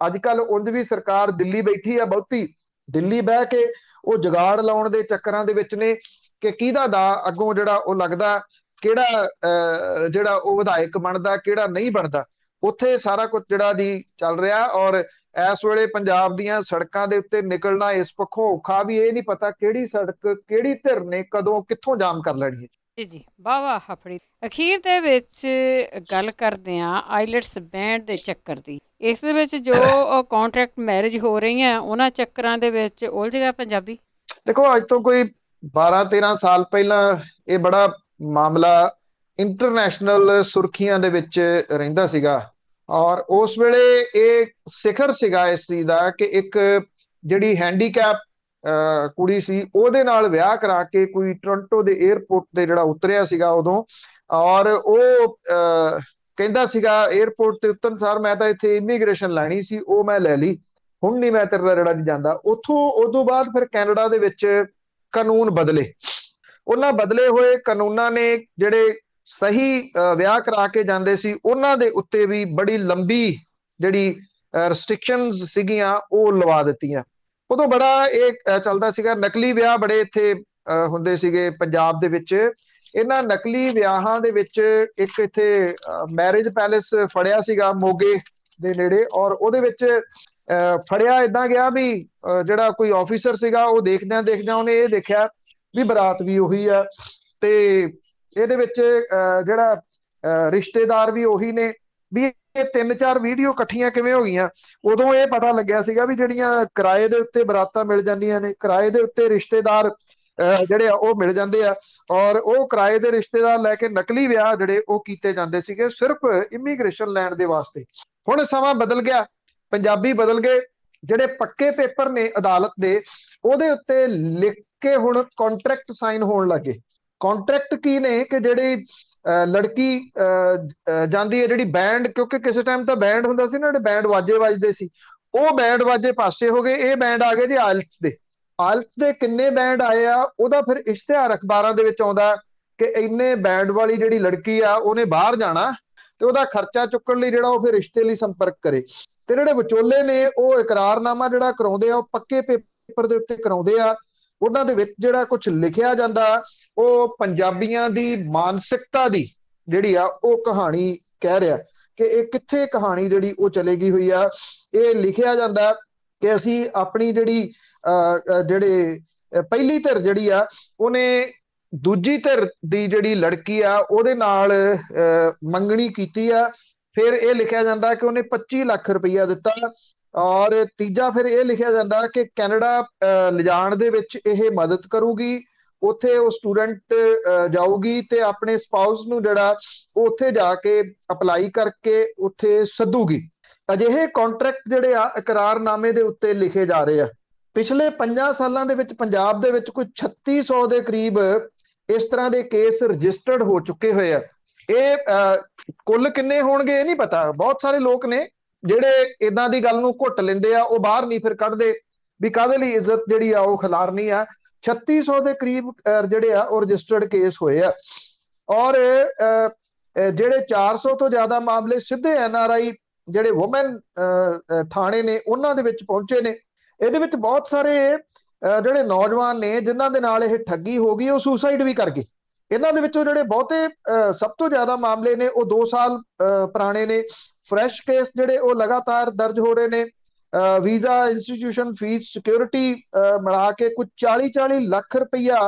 ਅੱਜ ਕੱਲ ਉਂਝ ਵੀ ਸਰਕਾਰ ਦਿੱਲੀ ਬੈਠੀ ਆ, ਬਹੁਤੀ ਦਿੱਲੀ ਬਹਿ ਕੇ ਉਹ ਜੁਗਾੜ ਲਾਉਣ ਦੇ ਚੱਕਰਾਂ ਦੇ ਵਿੱਚ ਨੇ ਕਿ ਕਿਹਦਾ ਦਾ ਅੱਗੋਂ ਜਿਹੜਾ ਉਹ ਲੱਗਦਾ, ਕਿਹੜਾ ਜਿਹੜਾ ਉਹ ਵਿਧਾਇਕ ਬਣਦਾ, ਕਿਹੜਾ ਨਹੀਂ ਬਣਦਾ। ਉੱਥੇ ਸਾਰਾ ਕੁਝ ਜਿਹੜਾ ਜੀ ਚੱਲ ਰਿਹਾ। ਔਰ ਇਸ ਵੇਲੇ ਪੰਜਾਬ ਦੀਆਂ ਸੜਕਾਂ ਦੇ ਉੱਤੇ ਨਿਕਲਣਾ ਇਸ ਪੱਖੋਂ ਔਖਾ ਵੀ, ਇਹ ਨਹੀਂ ਪਤਾ ਕਿਹੜੀ ਸੜਕ ਕਿਹੜੀ ਧਿਰ ਨੇ ਕਦੋਂ ਕਿੱਥੋਂ ਜਾਮ ਕਰ ਲੈਣੀ ਹੈ।
ਜੀ ਵਾਹ ਹਫੜੀ। ਅਖੀਰ ਦੇ ਵਿੱਚ ਗੱਲ ਕਰਦੇ ਹਾਂ ਆਈਲੈਟਸ ਬੈਂਡ ਦੇ ਚੱਕਰ ਦੀ। ਇਸ ਦੇ ਵਿੱਚ ਜੋ ਕੰਟਰੈਕਟ ਮੈਰਿਜ ਹੋ ਰਹੀਆਂ, ਉਹਨਾਂ ਚੱਕਰਾਂ ਦੇ ਵਿੱਚ ਉਲਝ ਗਿਆ ਪੰਜਾਬੀ।
ਦੇਖੋ, ਅੱਜ ਤੋਂ ਕੋਈ 12-13 ਸਾਲ ਪਹਿਲਾਂ ਇਹ ਬੜਾ ਮਾਮਲਾ ਇੰਟਰਨੈਸ਼ਨਲ ਸੁਰਖੀਆਂ ਦੇ ਵਿੱਚ ਰਹਿੰਦਾ ਸੀਗਾ, ਔਰ ਉਸ ਵੇਲੇ ਇਹ ਸਿਖਰ ਸੀਗਾ ਇਸ ਚੀਜ਼ ਦਾ ਕਿ ਇੱਕ ਜਿਹੜੀ ਹੈਂਡੀਕੈਪ ਕੁੜੀ ਸੀ, ਉਹਦੇ ਨਾਲ ਵਿਆਹ ਕਰਾ ਕੇ ਕੋਈ ਟੋਰਾਂਟੋ ਦੇ 에ਅਰਪੋਰਟ ਤੇ ਜਿਹੜਾ ਉਤਰਿਆ ਸੀਗਾ ਉਦੋਂ, ਔਰ ਉਹ ਕਹਿੰਦਾ ਸੀਗਾ 에ਅਰਪੋਰਟ ਤੇ ਉਤਰਨ ਸਾਰ ਮੈਂ ਤਾਂ ਇੱਥੇ ਇਮੀਗ੍ਰੇਸ਼ਨ ਲੈਣੀ ਸੀ, ਉਹ ਮੈਂ ਲੈ ਲਈ, ਹੁਣ ਨਹੀਂ ਮੈਂ ਤੇਰੇ ਨਾਲ ਜਿਹੜਾ ਨਹੀਂ ਜਾਂਦਾ। ਉਦੋਂ ਬਾਅਦ ਫਿਰ ਕੈਨੇਡਾ ਦੇ ਵਿੱਚ ਕਾਨੂੰਨ ਬਦਲੇ। ਉਹਨਾਂ ਬਦਲੇ ਹੋਏ ਕਾਨੂੰਨਾਂ ਨੇ ਜਿਹੜੇ ਸਹੀ ਵਿਆਹ ਕਰਾ ਕੇ ਜਾਂਦੇ ਸੀ ਉਹਨਾਂ ਦੇ ਉੱਤੇ ਵੀ ਬੜੀ ਲੰਬੀ ਜਿਹੜੀ ਰਿਸਟ੍ਰਿਕਸ਼ਨਸ ਸੀਗੀਆਂ ਉਹ ਲਵਾ ਦਿੱਤੀਆਂ। ਉਦੋਂ ਬੜਾ ਇਹ ਚੱਲਦਾ ਸੀਗਾ, ਨਕਲੀ ਵਿਆਹ ਬੜੇ ਇੱਥੇ ਹੁੰਦੇ ਸੀਗੇ ਪੰਜਾਬ ਦੇ ਵਿੱਚ। ਇਹਨਾਂ ਨਕਲੀ ਵਿਆਹਾਂ ਦੇ ਵਿੱਚ ਇੱਕ ਇੱਥੇ ਮੈਰਿਜ ਪੈਲੇਸ ਫੜਿਆ ਸੀਗਾ ਮੋਗੇ ਦੇ ਨੇੜੇ, ਔਰ ਉਹਦੇ ਵਿੱਚ ਫੜਿਆ ਏਦਾਂ ਗਿਆ ਵੀ ਜਿਹੜਾ ਕੋਈ ਆਫੀਸਰ ਸੀਗਾ ਉਹ ਦੇਖਦਿਆਂ ਉਹਨੇ ਇਹ ਦੇਖਿਆ ਵੀ ਬਰਾਤ ਵੀ ਉਹੀ ਆ, ਤੇ ਇਹਦੇ ਵਿੱਚ ਜਿਹੜਾ ਰਿਸ਼ਤੇਦਾਰ ਵੀ ਉਹੀ ਨੇ, ਵੀ ਇਹ 3-4 ਵੀਡੀਓ ਇਕੱਠੀਆਂ ਕਿਵੇਂ ਹੋ ਗਈਆਂ, ਉਦੋਂ ਇਹ ਪਤਾ ਲੱਗਿਆ ਸੀਗਾ ਵੀ ਜਿਹੜੀਆਂ ਕਿਰਾਏ ਦੇ ਉੱਤੇ ਬਰਾਤਾਂ ਮਿਲ ਜਾਂਦੀਆਂ ਨੇ, ਕਿਰਾਏ ਦੇ ਉੱਤੇ ਰਿਸ਼ਤੇਦਾਰ ਜਿਹੜੇ ਆ ਉਹ ਮਿਲ ਜਾਂਦੇ ਆ, ਔਰ ਉਹ ਕਿਰਾਏ ਦੇ ਰਿਸ਼ਤੇਦਾਰ ਲੈ ਕੇ ਨਕਲੀ ਵਿਆਹ ਜਿਹੜੇ ਉਹ ਕੀਤੇ ਜਾਂਦੇ ਸੀਗੇ ਸਿਰਫ ਇਮੀਗ੍ਰੇਸ਼ਨ ਲੈਣ ਦੇ ਵਾਸਤੇ। ਹੁਣ ਸਮਾਂ ਬਦਲ ਗਿਆ, ਪੰਜਾਬੀ ਬਦਲ ਗਏ, ਜਿਹੜੇ ਪੱਕੇ ਪੇਪਰ ਨੇ ਅਦਾਲਤ ਦੇ ਉਹਦੇ ਉੱਤੇ ਲਿਖ ਕੇ ਹੁਣ ਕੰਟਰੈਕਟ ਸਾਈਨ ਹੋਣ ਲੱਗੇ। ਕੰਟਰੈਕਟ ਕੀ ਨੇ ਕਿ ਜਿਹੜੀ ਲੜਕੀ ਜਾਂਦੀ ਹੈ, ਜਿਹੜੀ ਬੈਂਡ, ਕਿਉਂਕਿ ਕਿਸੇ ਟਾਈਮ ਤਾਂ ਬੈਂਡ ਹੁੰਦਾ ਸੀ ਨਾ, ਜਿਹੜੇ ਬੈਂਡ ਵਾਜੇ ਵੱਜਦੇ ਸੀ, ਉਹ ਬੈਂਡ ਵਾਜੇ ਪਾਸੇ ਹੋ ਗਏ, ਇਹ ਬੈਂਡ ਆ ਗਏ ਜੀ ਆਇਲਟਸ ਦੇ। ਆਇਲਟਸ ਦੇ ਕਿੰਨੇ ਬੈਂਡ ਆਏ ਆ ਉਹਦਾ ਫਿਰ ਇਸ਼ਤਿਹਾਰ ਅਖਬਾਰਾਂ ਦੇ ਵਿੱਚ ਆਉਂਦਾ ਕਿ ਇੰਨੇ ਬੈਂਡ ਵਾਲੀ ਜਿਹੜੀ ਲੜਕੀ ਆ ਉਹਨੇ ਬਾਹਰ ਜਾਣਾ ਤੇ ਉਹਦਾ ਖਰਚਾ ਚੁੱਕਣ ਲਈ ਜਿਹੜਾ ਉਹ ਫਿਰ ਰਿਸ਼ਤੇ ਲਈ ਸੰਪਰਕ ਕਰੇ। ਤੇ ਜਿਹੜੇ ਵਿਚੋਲੇ ਨੇ ਉਹ ਇਕਰਾਰਨਾਮਾ ਜਿਹੜਾ ਕਰਾਉਂਦੇ ਆ ਉਹ ਪੱਕੇ ਪੇਪਰ ਦੇ ਉੱਤੇ ਕਰਾਉਂਦੇ ਆ। ਉਹਨਾਂ ਦੇ ਵਿੱਚ ਜਿਹੜਾ ਕੁਝ ਲਿਖਿਆ ਜਾਂਦਾ ਉਹ ਪੰਜਾਬੀਆਂ ਦੀ ਮਾਨਸਿਕਤਾ ਦੀ ਜਿਹੜੀ ਆ ਉਹ ਕਹਾਣੀ ਕਹਿ ਰਿਹਾ ਕਿ ਇਹ ਕਿੱਥੇ ਕਹਾਣੀ ਜਿਹੜੀ ਉਹ ਚਲੇ ਗਈ ਹੋਈ ਆ। ਇਹ ਲਿਖਿਆ ਜਾਂਦਾ ਕਿ ਅਸੀਂ ਆਪਣੀ ਜਿਹੜੀ ਜਿਹੜੇ ਪਹਿਲੀ ਧਿਰ ਜਿਹੜੀ ਆ ਉਹਨੇ ਦੂਜੀ ਧਿਰ ਦੀ ਜਿਹੜੀ ਲੜਕੀ ਆ ਉਹਦੇ ਨਾਲ ਮੰਗਣੀ ਕੀਤੀ ਆ। ਫਿਰ ਇਹ ਲਿਖਿਆ ਜਾਂਦਾ ਕਿ ਉਹਨੇ 25 ਲੱਖ ਰੁਪਈਆ ਦਿੱਤਾ। ਔਰ ਤੀਜਾ ਫਿਰ ਇਹ ਲਿਖਿਆ ਜਾਂਦਾ ਕਿ ਕੈਨੇਡਾ ਲਿਜਾਣ ਦੇ ਵਿੱਚ ਇਹ ਮਦਦ ਕਰੂਗੀ, ਉੱਥੇ ਉਹ ਸਟੂਡੈਂਟ ਜਾਊਗੀ ਤੇ ਆਪਣੇ ਸਪਾਊਸ ਨੂੰ ਜਿਹੜਾ ਉਹ ਉੱਥੇ ਜਾ ਕੇ ਅਪਲਾਈ ਕਰਕੇ ਉੱਥੇ ਸੱਦੂਗੀ। ਅਜਿਹੇ ਕੰਟਰੈਕਟ ਜਿਹੜੇ ਆ ਇਕਰਾਰਨਾਮੇ ਦੇ ਉੱਤੇ ਲਿਖੇ ਜਾ ਰਹੇ ਆ। ਪਿਛਲੇ 5 ਸਾਲਾਂ ਦੇ ਵਿੱਚ ਪੰਜਾਬ ਦੇ ਵਿੱਚ ਕੋਈ 3600 ਦੇ ਕਰੀਬ ਇਸ ਤਰ੍ਹਾਂ ਦੇ ਕੇਸ ਰਜਿਸਟਰਡ ਹੋ ਚੁੱਕੇ ਹੋਏ ਆ। ਇਹ ਕੁੱਲ ਕਿੰਨੇ ਹੋਣਗੇ ਇਹ ਨਹੀਂ ਪਤਾ। ਬਹੁਤ ਸਾਰੇ ਲੋਕ ਨੇ ਜਿਹੜੇ ਇਦਾਂ ਦੀ ਗੱਲ ਨੂੰ ਘੁੱਟ ਲੈਂਦੇ ਆ, ਉਹ ਬਾਹਰ ਨਹੀਂ ਫਿਰ ਕੱਢਦੇ ਵੀ ਕਾਹਦੇ ਲਈ ਇੱਜ਼ਤ ਜਿਹੜੀ ਆ ਉਹ ਖਿਲਾਰਨੀ ਆ। 3600 ਦੇ ਕਰੀਬ ਜਿਹੜੇ ਆ ਉਹ ਰਜਿਸਟਰਡ ਕੇਸ ਹੋਏ ਆ। ਔਰ ਜਿਹੜੇ 400 ਤੋਂ ਜ਼ਿਆਦਾ ਮਾਮਲੇ ਸਿੱਧੇ NRI ਜਿਹੜੇ ਵੂਮਨ ਥਾਣੇ ਨੇ ਉਹਨਾਂ ਦੇ ਵਿੱਚ ਪਹੁੰਚੇ ਨੇ। ਇਹਦੇ ਵਿੱਚ ਬਹੁਤ ਸਾਰੇ ਜਿਹੜੇ ਨੌਜਵਾਨ ਨੇ ਜਿਨ੍ਹਾਂ ਦੇ ਨਾਲ ਇਹ ਠੱਗੀ ਹੋ ਗਈ ਉਹ ਸੁਸਾਈਡ ਵੀ ਕਰ ਗਏ। ਇਹਨਾਂ ਦੇ ਵਿੱਚੋਂ ਜਿਹੜੇ ਬਹੁਤੇ ਸਭ ਤੋਂ ਜ਼ਿਆਦਾ ਮਾਮਲੇ ਨੇ ਉਹ 2 ਸਾਲ ਪੁਰਾਣੇ ਨੇ। ਫਰੈਸ਼ ਕੇਸ ਜਿਹੜੇ ਉਹ ਲਗਾਤਾਰ ਦਰਜ ਹੋ ਰਹੇ ਨੇ। ਵੀਜ਼ਾ, ਇੰਸਟੀਟਿਊਸ਼ਨ ਫੀਸ, ਸਿਕਿਉਰਿਟੀ ਮਿਲਾ ਕੇ ਕੁਝ 40-40 ਲੱਖ ਰੁਪਈਆ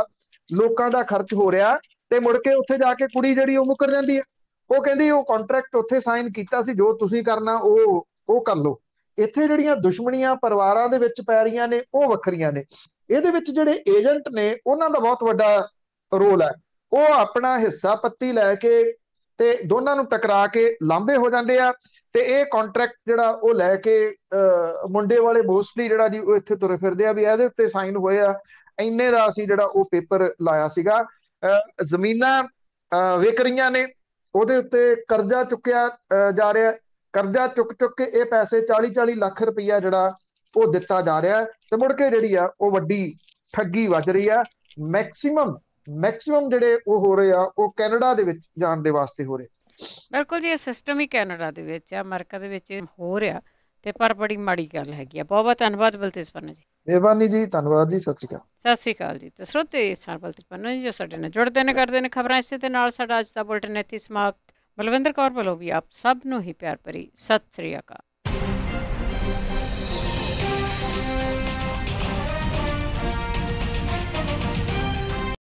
ਲੋਕਾਂ ਦਾ ਖਰਚ ਹੋ ਰਿਹਾ ਤੇ ਮੁੜ ਕੇ ਉੱਥੇ ਜਾ ਕੇ ਕੁੜੀ ਜਿਹੜੀ ਉਹ ਮੁੱਕਰ ਜਾਂਦੀ ਹੈ। ਉਹ ਕਹਿੰਦੀ ਉਹ ਕੰਟਰੈਕਟ ਉੱਥੇ ਸਾਈਨ ਕੀਤਾ ਸੀ, ਜੋ ਤੁਸੀਂ ਕਰਨਾ ਉਹ ਕਰ ਲਓ। ਇੱਥੇ ਜਿਹੜੀਆਂ ਦੁਸ਼ਮਣੀਆਂ ਪਰਿਵਾਰਾਂ ਦੇ ਵਿੱਚ ਪੈ ਰਹੀਆਂ ਨੇ ਉਹ ਵੱਖਰੀਆਂ ਨੇ। ਇਹਦੇ ਵਿੱਚ ਜਿਹੜੇ ਏਜੰਟ ਨੇ ਉਹਨਾਂ ਦਾ ਬਹੁਤ ਵੱਡਾ ਰੋਲ ਹੈ। ਉਹ ਆਪਣਾ ਹਿੱਸਾ ਪੱਤੀ ਲੈ ਕੇ ਤੇ ਦੋਨਾਂ ਨੂੰ ਟਕਰਾ ਕੇ ਲਾਂਭੇ ਹੋ ਜਾਂਦੇ ਆ ਤੇ ਇਹ ਕੰਟਰੈਕਟ ਜਿਹੜਾ ਉਹ ਲੈ ਕੇ ਮੁੰਡੇ ਵਾਲੇ ਮੋਸਟਲੀ ਜਿਹੜਾ ਜੀ ਉਹ ਇੱਥੇ ਤੁਰੇ ਫਿਰਦੇ ਆ ਵੀ ਇਹਦੇ ਉੱਤੇ ਸਾਈਨ ਹੋਏ ਆ, ਇੰਨੇ ਦਾ ਅਸੀਂ ਜਿਹੜਾ ਉਹ ਪੇਪਰ ਲਾਇਆ ਸੀਗਾ। ਜ਼ਮੀਨਾਂ ਵਿਕ ਰਹੀਆਂ ਨੇ, ਉਹਦੇ ਉੱਤੇ ਕਰਜ਼ਾ ਚੁੱਕਿਆ ਜਾ ਰਿਹਾ। ਕਰਜ਼ਾ ਚੁੱਕ ਕੇ ਇਹ ਪੈਸੇ 40-40 ਲੱਖ ਰੁਪਈਆ ਜਿਹੜਾ ਉਹ ਦਿੱਤਾ ਜਾ ਰਿਹਾ ਤੇ ਮੁੜ ਕੇ ਜਿਹੜੀ ਆ ਉਹ ਵੱਡੀ ਠੱਗੀ ਵੱਜ ਰਹੀ ਆ। ਮੈਕਸਿਮਮ ਜਿਹੜੇ ਉਹ ਹੋ ਰਹੇ ਆ ਉਹ ਕੈਨੇਡਾ ਦੇ ਵਿੱਚ ਜਾਣ ਦੇ ਵਾਸਤੇ ਹੋ ਰਹੇ।
ਬਿਲਕੁਲ ਜੀ, ਇਹ ਸਿਸਟਮ ਹੀ ਕੈਨੇਡਾ ਦੇ ਵਿੱਚ ਆ, ਅਮਰੀਕਾ ਦੇ ਵਿੱਚ ਹੋ ਰਿਹਾ ਤੇ ਪਰ ਬੜੀ ਮਾੜੀ ਗੱਲ ਹੈਗੀ ਆ। ਬਹੁਤ ਬਹੁਤ ਧੰਨਵਾਦ ਬਲਤੇਜ ਪੰਨੂ ਜੀ।
ਮਿਹਰਬਾਨੀ ਜੀ, ਧੰਨਵਾਦ ਜੀ, ਸਤਿ ਸ਼੍ਰੀ ਅਕਾਲ।
ਸਤਿ ਸ਼੍ਰੀ ਅਕਾਲ ਜੀ। ਤੇ ਸਰੋਤੇ ਇਸ ਨਾਲ ਬਲਤੇਜ ਪੰਨੂ ਜੀ ਜੋ ਸਾਡੇ ਨਾਲ ਜੁੜਦੇ ਨੇ, ਕਰਦੇ ਨੇ ਖਬਰਾਂ। ਇਸੇ ਦੇ ਨਾਲ ਸਾਡਾ ਅੱਜ ਦਾ ਬੁਲੇਟਿਨ ਇੱਥੇ ਸਮਾਪਤ। ਬਲਵਿੰਦਰ ਕੌਰ ਵੱਲੋਂ ਵੀ ਆਪ ਸਭ ਨੂੰ ਹੀ ਪਿਆਰ ਭਰੀ ਸਤਿ ਸ਼੍ਰੀ ਅਕਾਲ।